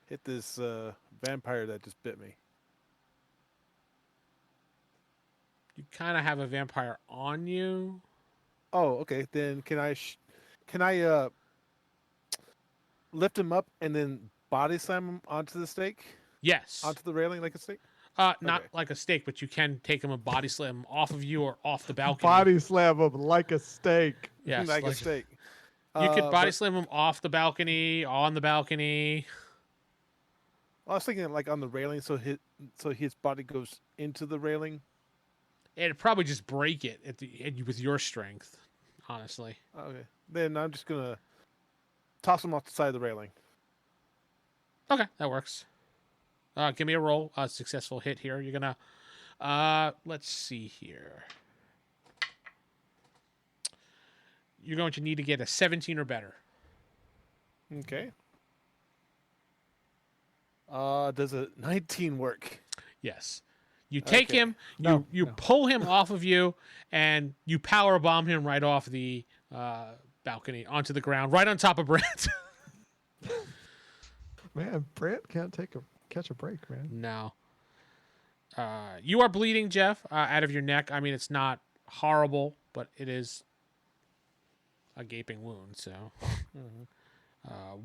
hit this vampire that just bit me. You kind of have a vampire on you. Oh, okay. Then can I lift him up and then body slam him onto the stake, Yes. onto the railing like a stake? Not okay. like a stake, but you can take him and body slam him off of you or off the balcony. Body slam them like a steak. Yes, like a stake. You could body but slam him off the balcony, on the balcony. I was thinking like on the railing, so his body goes into the railing. It'd probably just break it with your strength, honestly. Okay. Then I'm just gonna toss him off the side of the railing. Okay, that works. Give me a roll. A successful hit here. You're gonna. Let's see here. You're going to need to get a 17 or better. Okay. Does a 19 work? Yes. You take Okay. him. No, you no. pull him off of you, and you power bomb him right off the balcony onto the ground, right on top of Brant. Man, Brant can't catch a break, man. No. You are bleeding, Geoff, out of your neck. I mean, it's not horrible, but it is a gaping wound. So,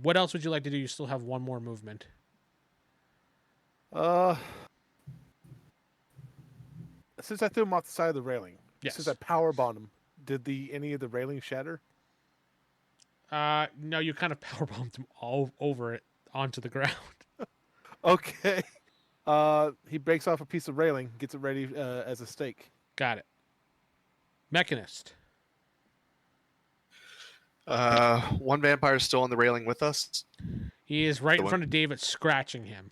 what else would you like to do? You still have one more movement. Since I threw him off the side of the railing, Yes. since I powerbombed him, did any of the railing shatter? No, you kind of powerbombed him all over it onto the ground. Okay. He breaks off a piece of railing, gets it ready as a stake. Got it. Mechanist. One vampire is still on the railing with us. He is right The in one- front of David, scratching him.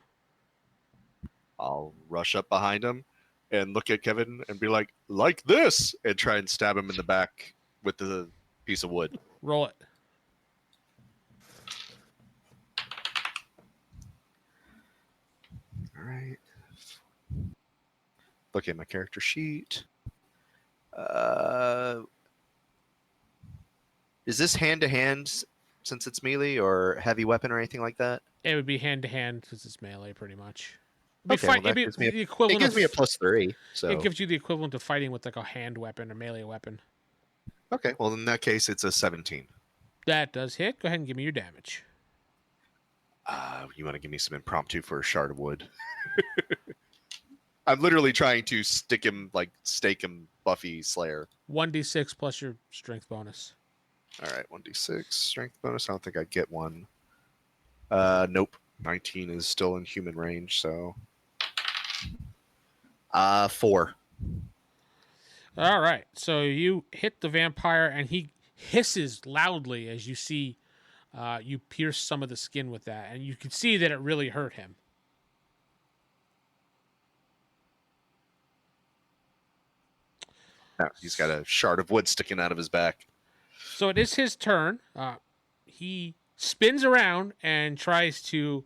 I'll rush up behind him and look at Kevin and be like this, and try and stab him in the back with the piece of wood. Roll it. All right. Look at my character sheet. Is this hand to hand since it's melee, or heavy weapon or anything like that? It would be hand to hand because it's melee, pretty much. Okay, well, It'd that be gives me the equivalent. It gives of, me a +3. So It gives you the equivalent of fighting with like a hand weapon or melee weapon. okay, well in that case it's a 17. That does hit. Go ahead and give me your damage. You want to give me some impromptu for a shard of wood? I'm literally trying to stake him, Buffy Slayer. 1d6 plus your strength bonus. All right, 1d6 strength bonus. I don't think I get one. Nope. 19 is still in human range, so 4. All right. So you hit the vampire, and he hisses loudly as you see you pierce some of the skin with that, and you can see that it really hurt him. Now, he's got a shard of wood sticking out of his back. So it is his turn. He spins around and tries to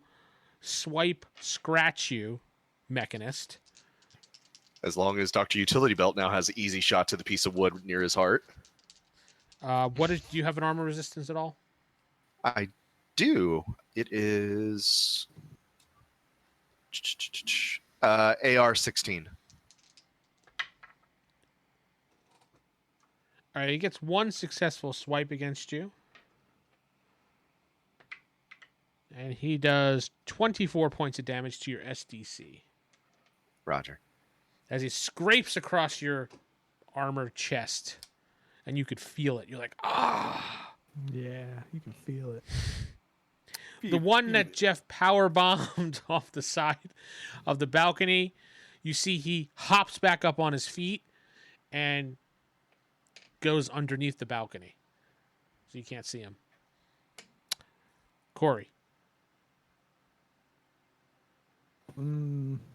scratch you, Mechanist. As long as Dr. Utility Belt now has an easy shot to the piece of wood near his heart. Do you have an armor resistance at all? I do. It is AR 16. All right, he gets one successful swipe against you. And he does 24 points of damage to your SDC Roger. as he scrapes across your armor chest. And you could feel it. You're like, ah! Yeah, you can feel it. The one that Geoff power bombed off the side of the balcony, you see he hops back up on his feet and goes underneath the balcony. So you can't see him. Corey.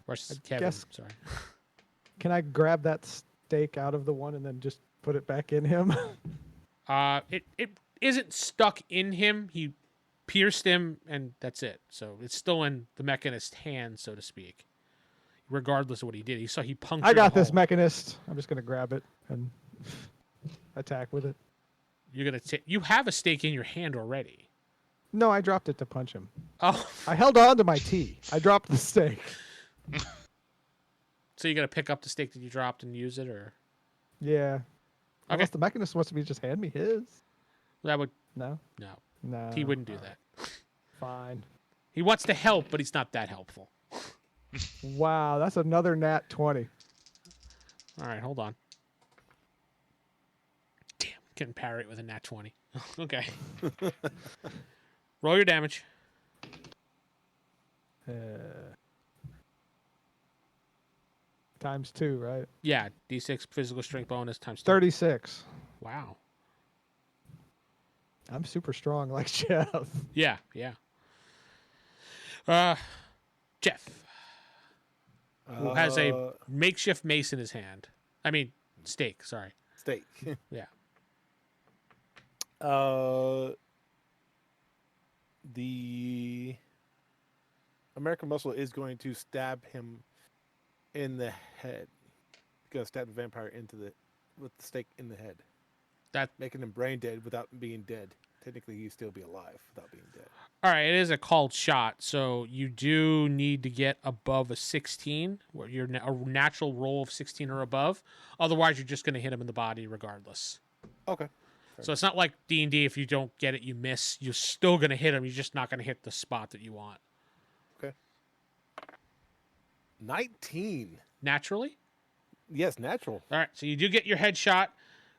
Versus Kevin. guess- Sorry. Can I grab that stake out of the one and then just put it back in him? It isn't stuck in him. He pierced him, and that's it. So it's still in the Mechanist's hand, so to speak. Regardless of what he did, he punctured. I got a this, hole. Mechanist. I'm just gonna grab it and attack with it. You're gonna take. You have a stake in your hand already. No, I dropped it to punch him. Oh, I held on to my T. I dropped the stake. so you're gonna pick up the stake that you dropped and use it, or Yeah. Okay. Unless the Mechanist wants to just hand me his. that would No. no. He wouldn't do that. Fine. He wants to help, but he's not that helpful. Wow, that's another nat 20. All right, hold on. Damn, couldn't parry it with a nat 20. Okay. Roll your damage. Times 2, right? Yeah, D6 physical strength bonus times 2. 36. Wow. I'm super strong like Geoff. Yeah. Geoff, who has a makeshift mace in his hand. I mean, stake, sorry. stake. Yeah. The American Muscle is going to stab him in the head. He's going to stab the vampire with the stake in the head. making him brain dead without being dead. Technically, he'd still be alive without being dead. All right, it is a called shot, so you do need to get above a 16, where you're a natural roll of 16 or above. Otherwise, you're just going to hit him in the body regardless. Okay. So it's not like D&D. If you don't get it, you miss. You're still going to hit him. You're just not going to hit the spot that you want. 19. Naturally? Yes, natural. All right, so you do get your headshot.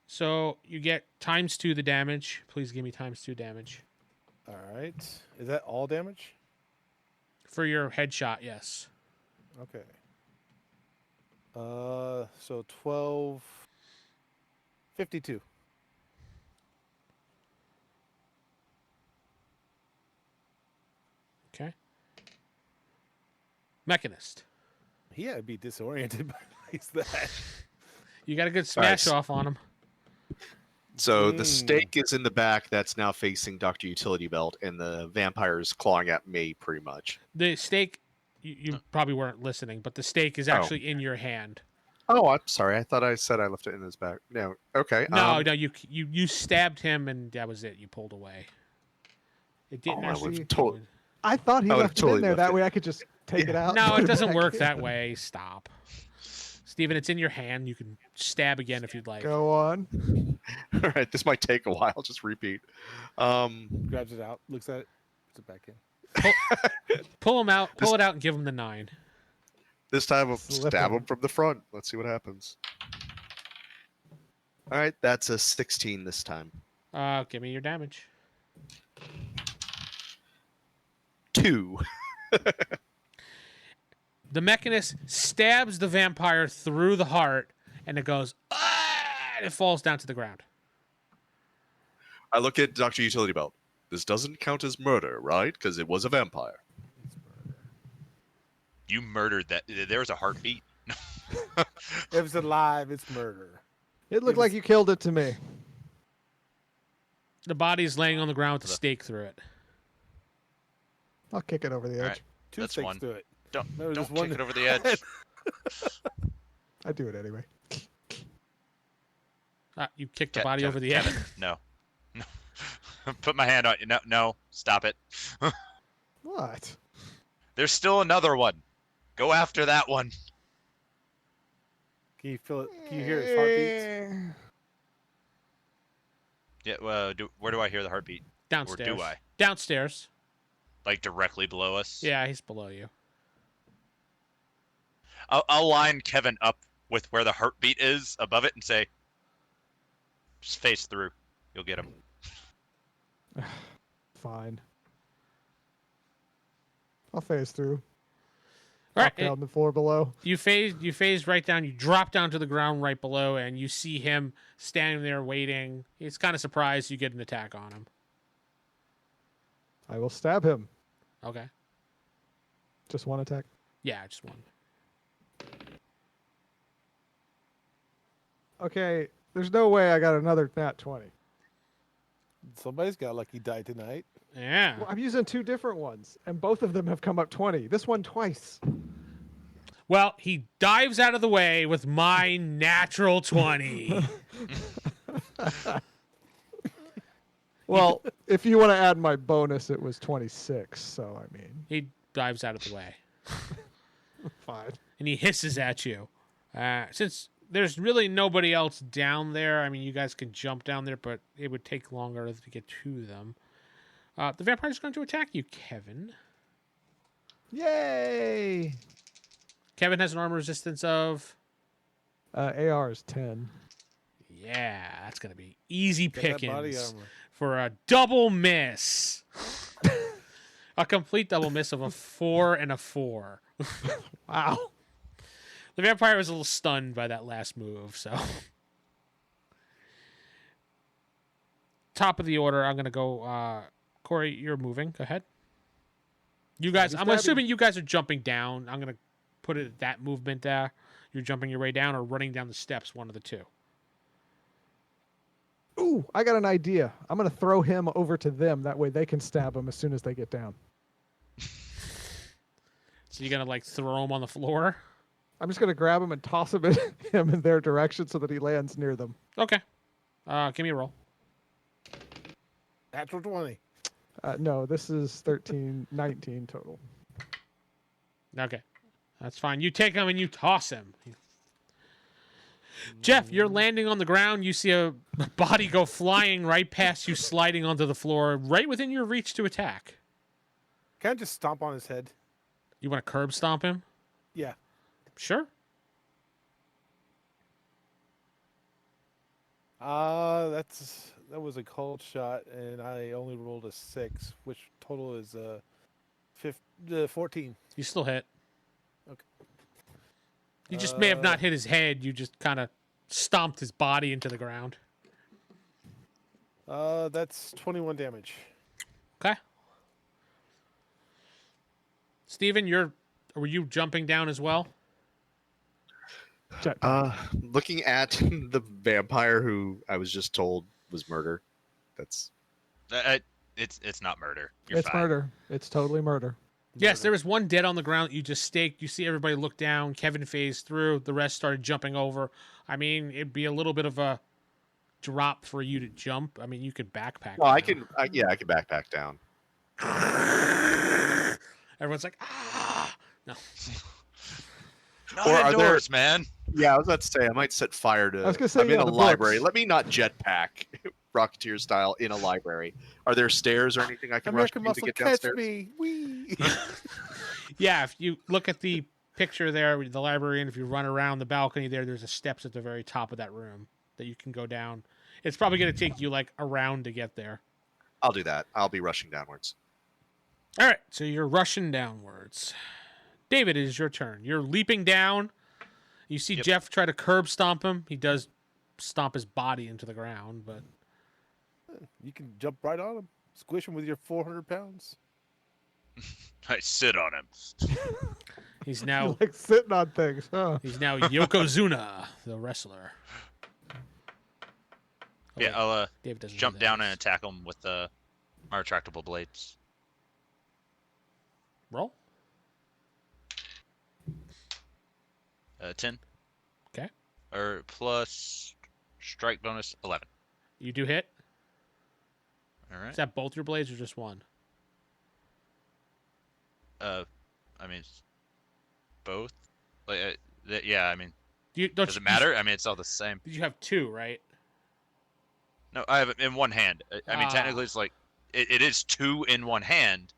So you get ×2 the damage. Please give me ×2 damage. All right. Is that all damage? For your headshot, yes. Okay. So 12, 52. Okay. Mechanist. He had to be disoriented by at least that. You got a good smash off on him. So the stake is in the back. That's now facing Dr. Utility Belt, and the vampire is clawing at me pretty much. The stake, you probably weren't listening, but the stake is actually in your hand. Oh, I'm sorry. I thought I said I left it in his back. No. Okay. No, you stabbed him, and that was it. You pulled away. It didn't I actually. would've told- I thought he I would've left it totally in there. left That it. way I could just take it out. No, put it doesn't back work in. that way. Stop. Steven, it's in your hand. You can stab again if you'd like. Go on. All right. This might take a while. Just repeat. Grabs it out, looks at it, puts it back in. Pull him out. Pull it out and give him the 9. This time I'll Slip stab him. him from the front. Let's see what happens. All right. That's a 16 this time. Give me your damage. 2. The Mechanist stabs the vampire through the heart, and it goes, and it falls down to the ground. I look at Dr. Utility Belt. This doesn't count as murder, right? Because it was a vampire. You murdered that. There was a heartbeat. If it's alive, it's murder. It looked like you killed it to me. The body's laying on the ground with a stake through it. I'll kick it over the edge. All right. Two That's stakes one. to it. Don't No, just kick one- it over the edge. I do it anyway. You kicked the body over the edge. Kevin, no. Put my hand on you. No, no, stop it. What? There's still another one. Go after that one. Can you feel it? Can you hear his heartbeats? Yeah. Where do I hear the heartbeat? Downstairs. Or do I? Downstairs. Like directly below us? Yeah, he's below you. I'll line Kevin up with where the heartbeat is above it and say, just face through. You'll get him. Fine. I'll phase through. All right, Drop down the floor below. you phase right down. You drop down to the ground right below, and you see him standing there waiting. He's kind of surprised you get an attack on him. I will stab him. Okay. Just one attack. Yeah, just one. Okay, there's no way I got another nat 20. Somebody's got lucky die tonight. Yeah. Well, I'm using 2 different ones, and both of them have come up 20. This one twice. Well, he dives out of the way with my natural 20. Well, if you want to add my bonus, it was 26. So I mean, He dives out of the way. fine. And he hisses at you. Since there's really nobody else down there, I mean, you guys can jump down there, but it would take longer to get to them. The vampire's going to attack you, Kevin. Yay! Kevin has an armor resistance of... AR is 10. Yeah, that's going to be easy Got that body pickings armor. for a double miss. A complete double miss of a 4 and a 4. Wow. The vampire was a little stunned by that last move, so... Top of the order, I'm going to go... Corey, you're moving. Go ahead. You guys, I'm assuming you guys are jumping down. I'm going to put it at that movement there. You're jumping your way down or running down the steps, one of the two. Ooh, I got an idea. I'm going to throw him over to them. That way they can stab him as soon as they get down. So you're going to, like, throw him on the floor? I'm just going to grab him and toss him in their direction so that he lands near them. Okay. Give me a roll. Natural 20. No, this is 13, 19 total. Okay, that's fine. You take him and you toss him. Geoff, you're landing on the ground. You see a body go flying right past you, sliding onto the floor, right within your reach to attack. Can I just stomp on his head? You want to curb stomp him? Yeah. Sure. That was a cold shot, and I only rolled a 6, which total is 14. You still hit. Okay. You just may have not hit his head. You just kind of stomped his body into the ground. That's 21 damage. Okay. Steven, were you jumping down as well? Looking at the vampire who I was just told was murder. That's It's not murder. You're It's fine. murder. It's totally murder. Yes, there was one dead on the ground that you just staked. You see everybody look down. Kevin phased through. The rest started jumping over. I mean, it'd be a little bit of a drop for you to jump. I mean, you could backpack. well, I down. can backpack down. Everyone's like, ah. No. Not Or are indoors, man. Yeah, I was about to say I might set fire to. I was gonna say, I'm yeah, in a the library. books. Let me not jetpack, Rocketeer style, in a library. Are there stairs or anything I can rush American to Muscle, get catch downstairs? me! Wee! Yeah, if you look at the picture there with the library, and if you run around the balcony there's a steps at the very top of that room that you can go down. It's probably going to take you like a round to get there. I'll do that. I'll be rushing downwards. All right, so you're rushing downwards. David, it is your turn. You're leaping down. You see Yep. Geoff try to curb stomp him. He does stomp his body into the ground, but You can jump right on him. Squish him with your 400 pounds. I sit on him. he's You now like sitting on things, huh? he's now Yokozuna, the wrestler. Oh, Yeah, wait, I'll David doesn't know jump that down is. and attack him with my retractable blades. Roll. 10. Okay. Or plus strike bonus 11. You do hit. All right. Is that both your blades or just one? I mean, both. Like, yeah. I mean, Don't does it matter? I mean, it's all the same. You have two, right? No, I have it in one hand. I mean, Ah. technically, it's like it is two in one hand,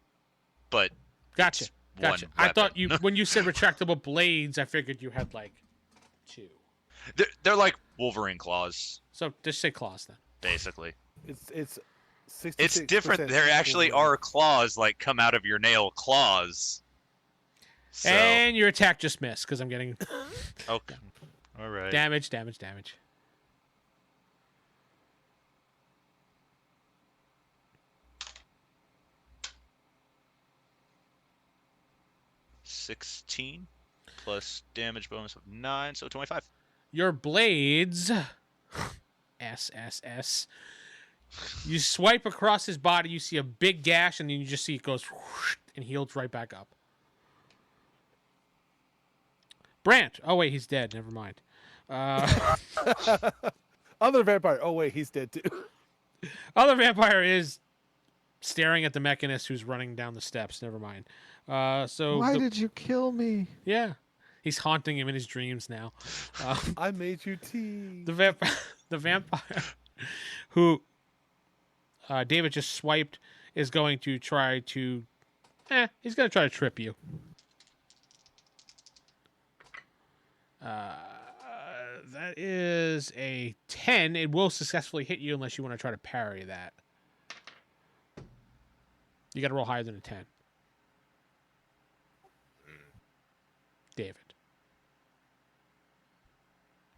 but Gotcha. it's Gotcha. one I thought weapon. you when you said retractable blades, I figured you had like two. They're like Wolverine claws, So just say claws then. basically. It's 66% It's different. There actually Wolverine. are claws like come out of your nail claws. So, And your attack just missed because I'm getting okay. All right. damage. 16 plus damage bonus of 9, so 25. Your blades, SSS. You swipe across his body, you see a big gash, and then you just see it goes whoosh, and heals right back up. Brant. Oh wait, he's dead. Never mind. Other vampire. Oh wait, he's dead too. Other vampire is staring at the Mechanist who's running down the steps. Never mind. So Why did you kill me? yeah, he's haunting him in his dreams now. I made you tea. The vampire who David just swiped is going to try to. He's going to try to trip you. That is a 10. It will successfully hit you unless you want to try to parry that. You got to roll higher than a 10. David.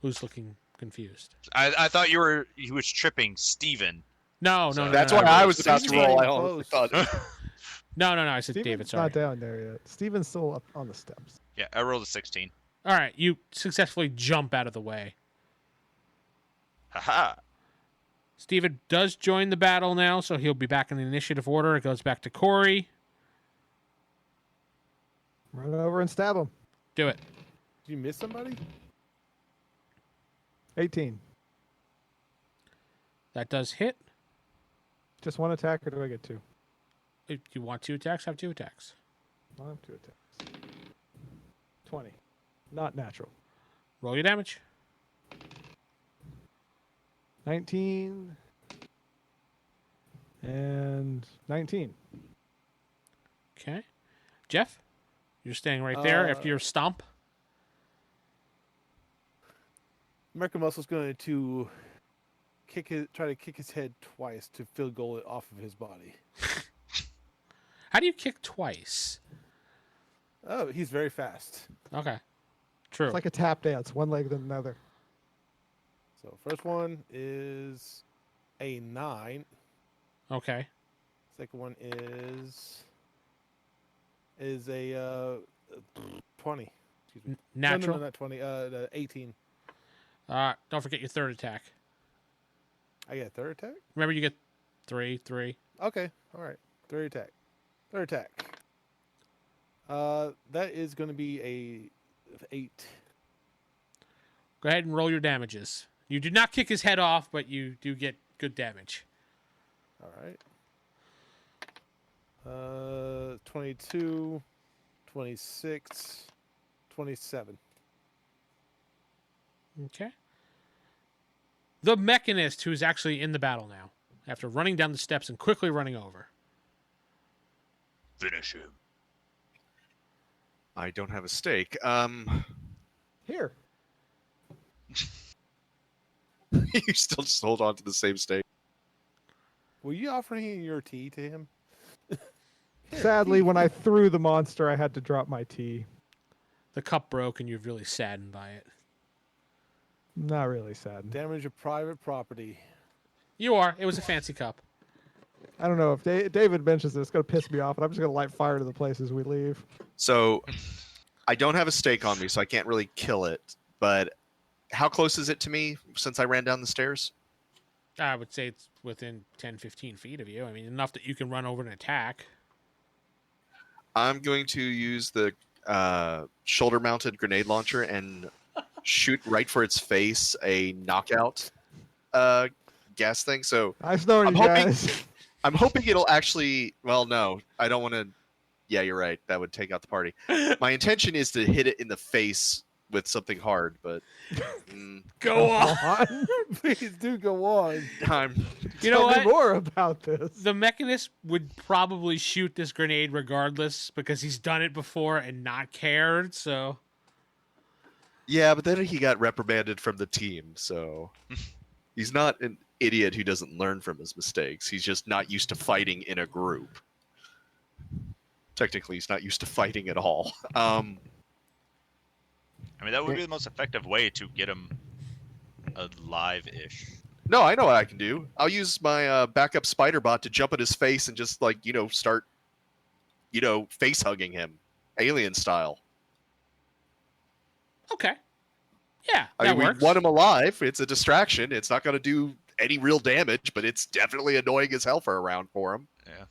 Who's looking confused? I thought he was tripping Steven. No. That's no, why no. I was about to Steven's roll. I getting honestly close. thought. No. I said Steven's David, sorry. not down there yet. Steven's still up on the steps. Yeah, I rolled a 16. All right, you successfully jump out of the way. Haha. Steven does join the battle now, so he'll be back in the initiative order. It goes back to Corey. Run over and stab him. Do it. Did you miss somebody? 18. That does hit. Just one attack, or do I get two? If you want 2 attacks, have 2 attacks. I'll have 2 attacks. 20. Not natural. Roll your damage. 19 and 19. Okay. Geoff, you're standing right there after your stomp. American Muscle's going to try to kick his head twice to field goal it off of his body. How do you kick twice? Oh, he's very fast. Okay. True. It's like a tap dance, one leg then another. So first one is a 9. Okay. Second one is a 20. Excuse me. Natural. No, not 20. 18. Don't forget your third attack. I get a third attack? Remember, you get 3. Okay. All right. Third attack. Third attack. That is going to be a 8. Go ahead and roll your damages. You do not kick his head off, but you do get good damage. All right. 22, 26, 27. Okay. The Mechanist, who's actually in the battle now, after running down the steps and quickly running over. Finish him. I don't have a stake. Here. You still just hold on to the same stake. Were you offering your tea to him? Sadly, when I threw the monster, I had to drop my tea. The cup broke, and you're really saddened by it. Not really sad. Damage of private property. You are. It was a fancy cup. I don't know if David mentions this, it's going to piss me off, and I'm just going to light fire to the places we leave. So I don't have a stake on me, so I can't really kill it. But how close is it to me since I ran down the stairs? I would say it's within 10, 15 feet of you. I mean, enough that you can run over and attack. I'm going to use the shoulder-mounted grenade launcher and shoot right for its face a knockout gas thing. So Nice knowing I'm you hoping- guys. I'm hoping it'll actually. Well, no, I don't want to. Yeah, you're right. That would take out the party. My intention is to hit it in the face with something hard, but Go on. Please do go on. I'm. You know Tell me what? more about this. The Mechanist would probably shoot this grenade regardless because he's done it before and not cared, so... Yeah, but then he got reprimanded from the team, so he's not an idiot who doesn't learn from his mistakes. He's just not used to fighting in a group. Technically, he's not used to fighting at all. I mean, that would be the most effective way to get him alive-ish. No, I know what I can do. I'll use my backup spider bot to jump at his face and just start, face hugging him, alien style. Okay. Yeah, I that mean, works. we want him alive. It's a distraction. It's not going to do any real damage, but it's definitely annoying as hell for a round for him. Yeah.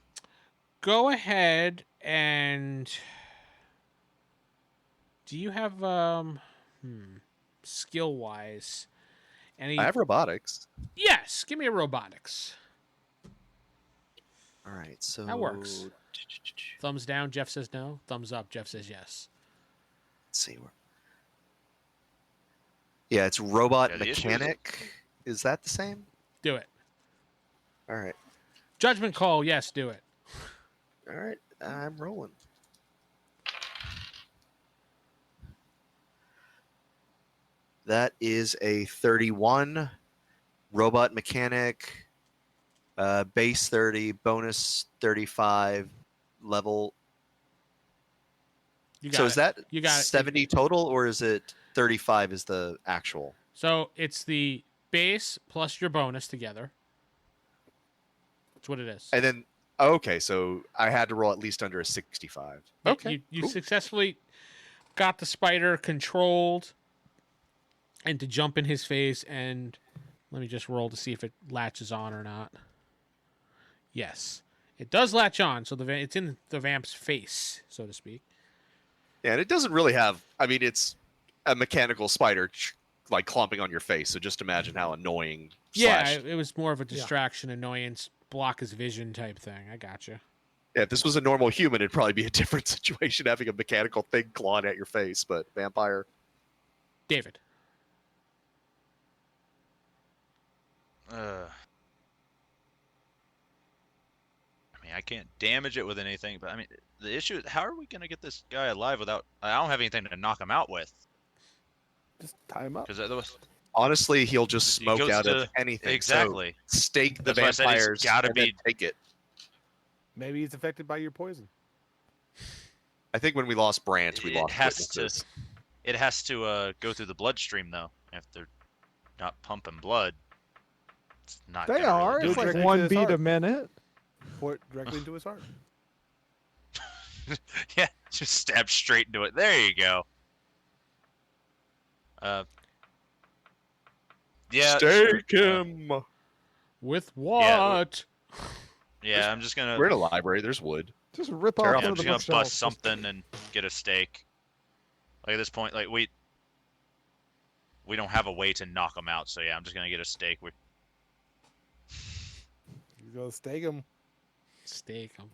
Go ahead and... Do you have, skill-wise, any... I have robotics. Yes, give me a robotics. All right, so That works. Thumbs down, Geoff says no. Thumbs up, Geoff says yes. Let's see. Yeah, it's robot Yeah, the issue is- mechanic. Is that the same? Do it. All right. Judgment call, yes, do it. All right. I'm rolling. That is a 31. Robot mechanic. Base 30. Bonus 35. Level. You got So it. is that You got it. 70 total, or is it 35 is the actual? So it's the base plus your bonus together. That's what it is. And then, okay, so I had to roll at least under a 65. Yeah, Okay. You cool. successfully got the spider controlled and to jump in his face, and let me just roll to see if it latches on or not. Yes. It does latch on, so it's in the vamp's face, so to speak. Yeah, and it doesn't really have. I mean, it's a mechanical spider like clomping on your face. So just imagine how annoying Yeah, Slash. it was more of a distraction, annoyance, block his vision type thing. I gotcha. Yeah, if this was a normal human, it'd probably be a different situation having a mechanical thing clawing at your face, but vampire. David. I mean, I can't damage it with anything, but I mean, the issue is, how are we gonna get this guy alive without? I don't have anything to knock him out with. Just tie him up. Because was Honestly, he'll just He smoke goes out to- of anything. exactly. So stake the That's why I said he's vampires gotta and then be- take it. Maybe he's affected by your poison. I think when we lost Brant, we It lost has witnesses. It has to go through the bloodstream though. If they're not pumping blood, it's not. They gonna are. Really It's do like directly to 1 his beat heart. a minute. Pour it directly into his heart. it. Yeah, just stab straight into it. There you go. Yeah. Stake sure. him. With what? Yeah, I'm just gonna. We're in a library. There's wood. Just rip Carol, off Yeah, one I'm of just the gonna bookshelves. bust something and get a stake. Like at this point, like we don't have a way to knock him out, so yeah, I'm just gonna get a stake. He's gonna stake him. Stake him.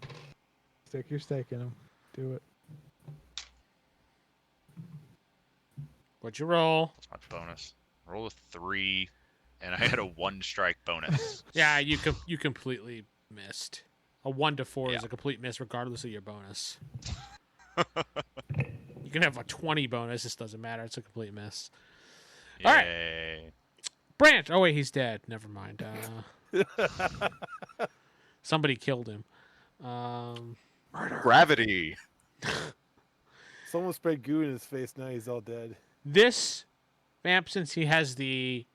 Stick your stake in him. Do it. What'd you roll? What's my bonus? Roll a 3, and I had a 1 strike bonus. Yeah, you completely missed. A 1 to 4 is Yeah. a complete miss, regardless of your bonus. You can have a 20 bonus. This doesn't matter. It's a complete miss. All right. Yay. Brant. Oh wait, he's dead. Never mind. Somebody killed him. Gravity. Someone sprayed goo in his face. Now he's all dead. This vamp, since he has the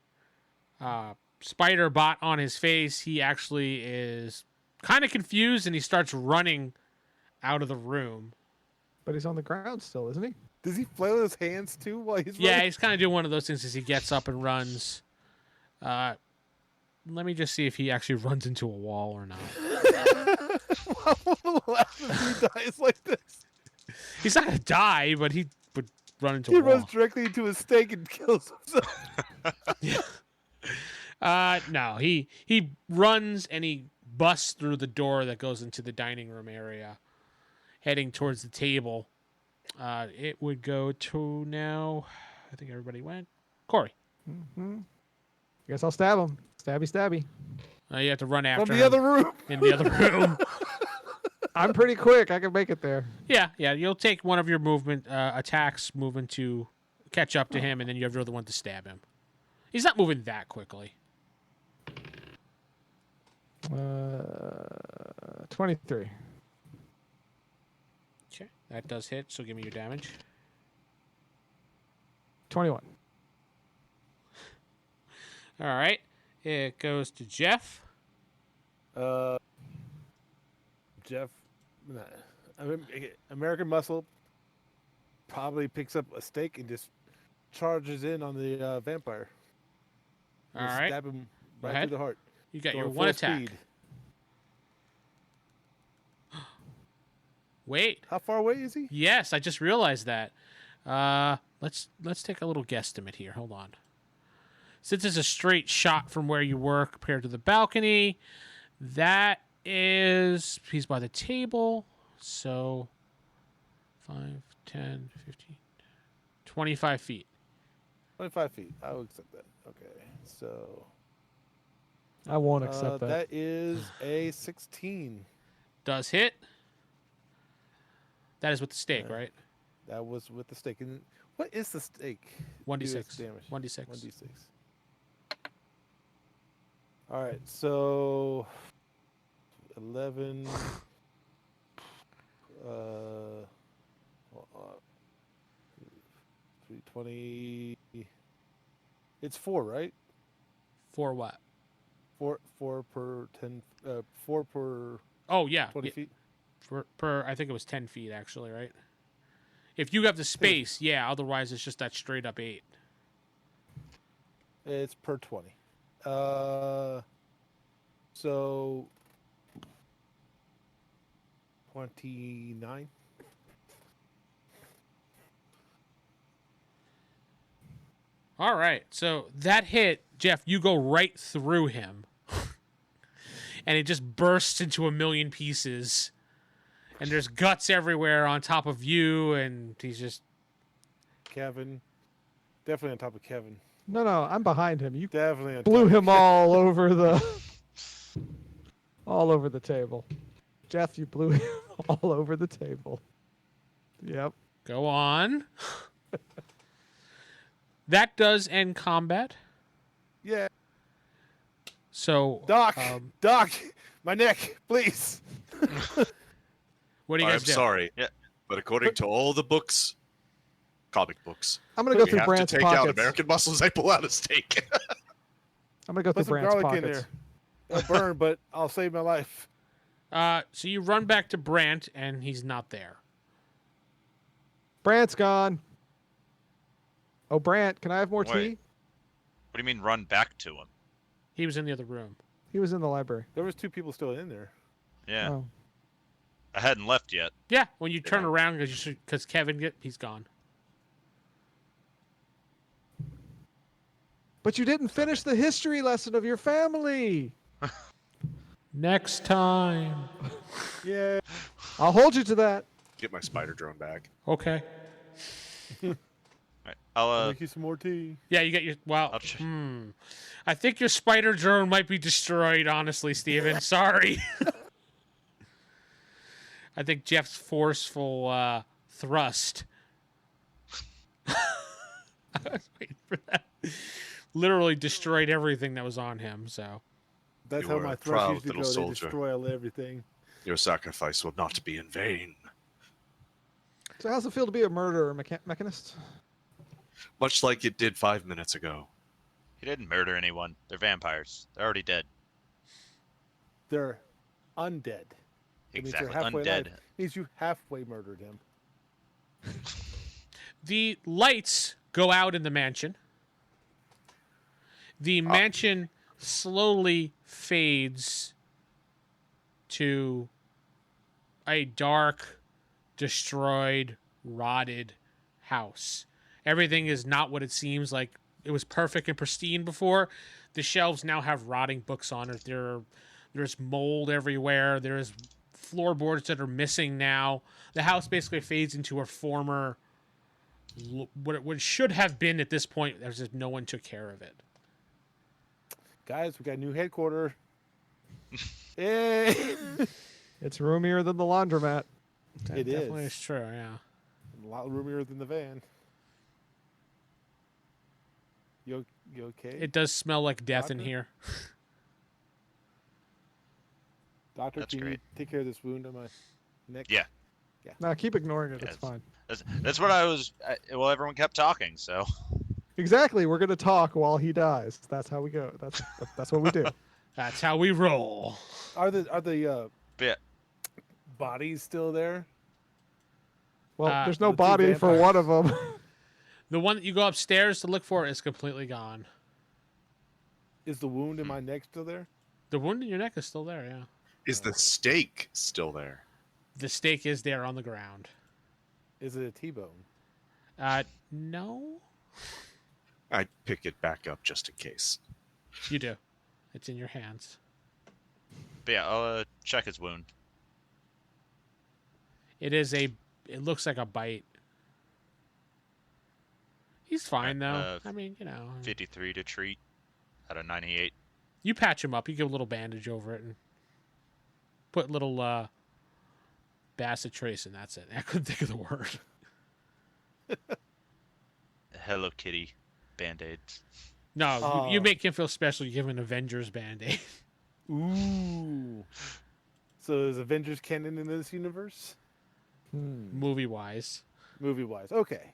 spider bot on his face, he actually is kind of confused and he starts running out of the room. But he's on the ground still, isn't he? Does he flail his hands too while he's Yeah, running? he's kind of doing one of those things as he gets up and runs. Let me just see if he actually runs into a wall or not. What will happen if he dies like this? He's not gonna die, but he would run into He a wall. runs directly into his stake and kills himself. No, he runs and he busts through the door that goes into the dining room area, heading towards the table. It would go to now. I think everybody went. Corey, Mm-hmm. Guess I'll stab him. Stabby, stabby. you have to run after From him the other room. in the other room. I'm pretty quick. I can make it there. Yeah. You'll take one of your attacks, moving to catch up to him, and then you have your other one to stab him. He's not moving that quickly. 23. Okay, that does hit. So give me your damage. 21. All right, it goes to Geoff. Geoff, American Muscle probably picks up a stake and just charges in on the vampire. All Just right, Stab him Go right ahead. through the heart. You got Going your one full attack. speed. Wait. How far away is he? Yes, I just realized that. Let's take a little guesstimate here. Hold on. Since it's a straight shot from where you were compared to the balcony, that is he's by the table. So 5, 10, 15, 25 feet. 25 feet. I will accept that. Okay, so I won't accept that. that is a 16. Does hit. That is with the stake, Yeah. right? That was with the stake. And what is the stake? 1d6. damage. 1d6. 1d6. All right, so 11. 320. It's 4, right? For what? 4 per 10. 4 per Oh yeah. 20 Yeah, feet. per I think it was 10 feet actually, right? If you have the space, yeah. Otherwise, it's just that straight up 8. It's per 20. So 29. All right. So that hit Geoff, you go right through him. And it just bursts into a million pieces. And there's guts everywhere on top of you, and he's just... Kevin. Definitely on top of Kevin. No, I'm behind him. You Definitely on blew top. him all over the table. Geoff, you blew him all over the table. Yep. Go on. That does end combat. Yeah. So... Doc! Doc! My neck, please! What do you I'm guys do? sorry, Yeah. but according to all the books, comic books, I'm gonna go we through have Brant's to take out pockets. American muscles. I pull out a steak. I'm gonna go Put through some Brant's garlic in pockets. there. It'll burn, but I'll save my life. So you run back to Brant, and he's not there. Brant's gone. Oh, Brant, can I have more tea? Wait. What do you mean run back to him? He was in the other room. He was in the library. There was 2 people still in there. Yeah. Oh. I hadn't left yet. Yeah, when you turn Yeah. around, because he's gone. But you didn't finish the history lesson of your family. Next time. Yeah. I'll hold you to that. Get my spider drone back. Okay. All right. I'll Make you some more tea. Yeah, you get your... Well, I'll ch- I think your spider drone might be destroyed, honestly, Steven. Sorry. I think Geoff's forceful thrust. I was waiting for that. Literally destroyed everything that was on him, so... That's You how were my a thrush proud usually little go. They soldier. destroy everything. Your sacrifice will not be in vain. So how's it feel to be a murderer, Mechanist? Much like it did 5 minutes ago. He didn't murder anyone. They're vampires. They're already dead. They're undead. It means they're Exactly. halfway Undead. alive. Means you halfway murdered him. The lights go out in the mansion. The mansion slowly fades to a dark, destroyed, rotted house. Everything is not what it seems like. It was perfect and pristine before. The shelves now have rotting books on it. There's mold everywhere. There's floorboards that are missing now. The house basically fades into a former, what it should have been at this point. There's just no one took care of it. Guys, we got a new headquarters. Yay! It's roomier than the laundromat. That It definitely is. is true, yeah. A lot roomier than the van. You okay? It does smell like death in Doctor? here. Doctor, That's can you great. take care of this wound on my neck? Yeah. Nah, keep ignoring it. Yeah, It's fine. That's what I was. Well, everyone kept talking, so Exactly. We're gonna talk while he dies. That's how we go. That's what we do. That's how we roll. Are the yeah. bodies still there? Well, Uh, there's no the two body for vampires. one of them. The one that you go upstairs to look for is completely gone. Is the wound in my neck still there? The wound in your neck is still there, yeah. Is the steak still there? The stake is there on the ground. Is it a T-bone? No, I'd pick it back up just in case. you do. It's in your hands. But yeah, I'll check his wound. It looks like a bite. He's fine, though. I mean, 53 to treat out of 98. you patch him up. You give a little bandage over it and put little Bassett trace, and that's it. I couldn't think of the word. Hello Kitty band-aids. No, you make him feel special. You give him an Avengers band-aid. Ooh. So is Avengers canon in this universe? Movie-wise. Movie-wise. Okay.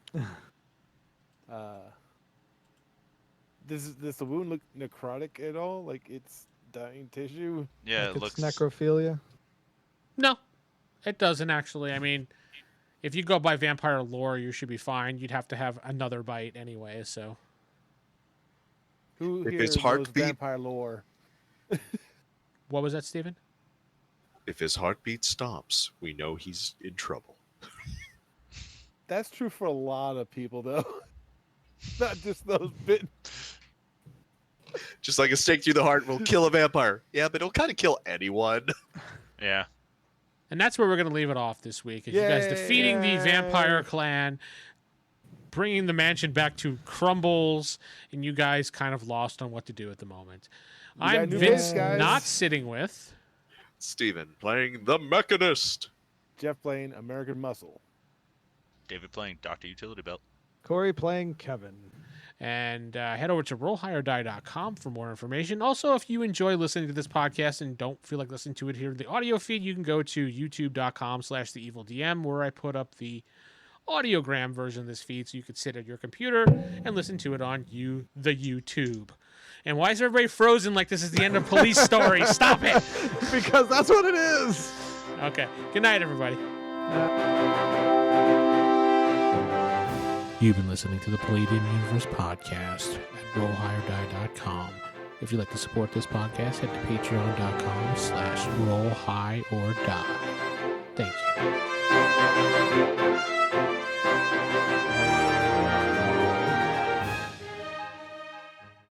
Does the wound look necrotic at all? Like it's dying tissue? Yeah, Like it it's looks. necrophilia. No, it doesn't actually. I mean, if you go by vampire lore, you should be fine. You'd have to have another bite anyway, so. Who If here his knows heartbeat- vampire lore? What was that, Steven? If his heartbeat stops, we know he's in trouble. That's true for a lot of people, though. Not just those bitten. Just like a stake through the heart will kill a vampire. Yeah, but it'll kind of kill anyone. Yeah. And that's where we're going to leave it off this week. Is you guys defeating the vampire clan, bringing the mansion back to crumbles, and you guys kind of lost on what to do at the moment. I'm Vince, not sitting with Steven playing the Mechanist. Geoff playing American Muscle. David playing Dr. Utility Belt. Corey playing Kevin. And head over to rollhighordie.com for more information. Also, if you enjoy listening to this podcast and don't feel like listening to it here in the audio feed, you can go to youtube.com/theevildm, where I put up the audiogram version of this feed so you could sit at your computer and listen to it on the YouTube. And why is everybody frozen like this is the end of Police Story? Stop it! Because that's what it is. Okay. Good night, everybody. You've been listening to the Palladium Universe podcast at rollhighordie.com. If you'd like to support this podcast, head to patreon.com/rollhighordie. Thank you.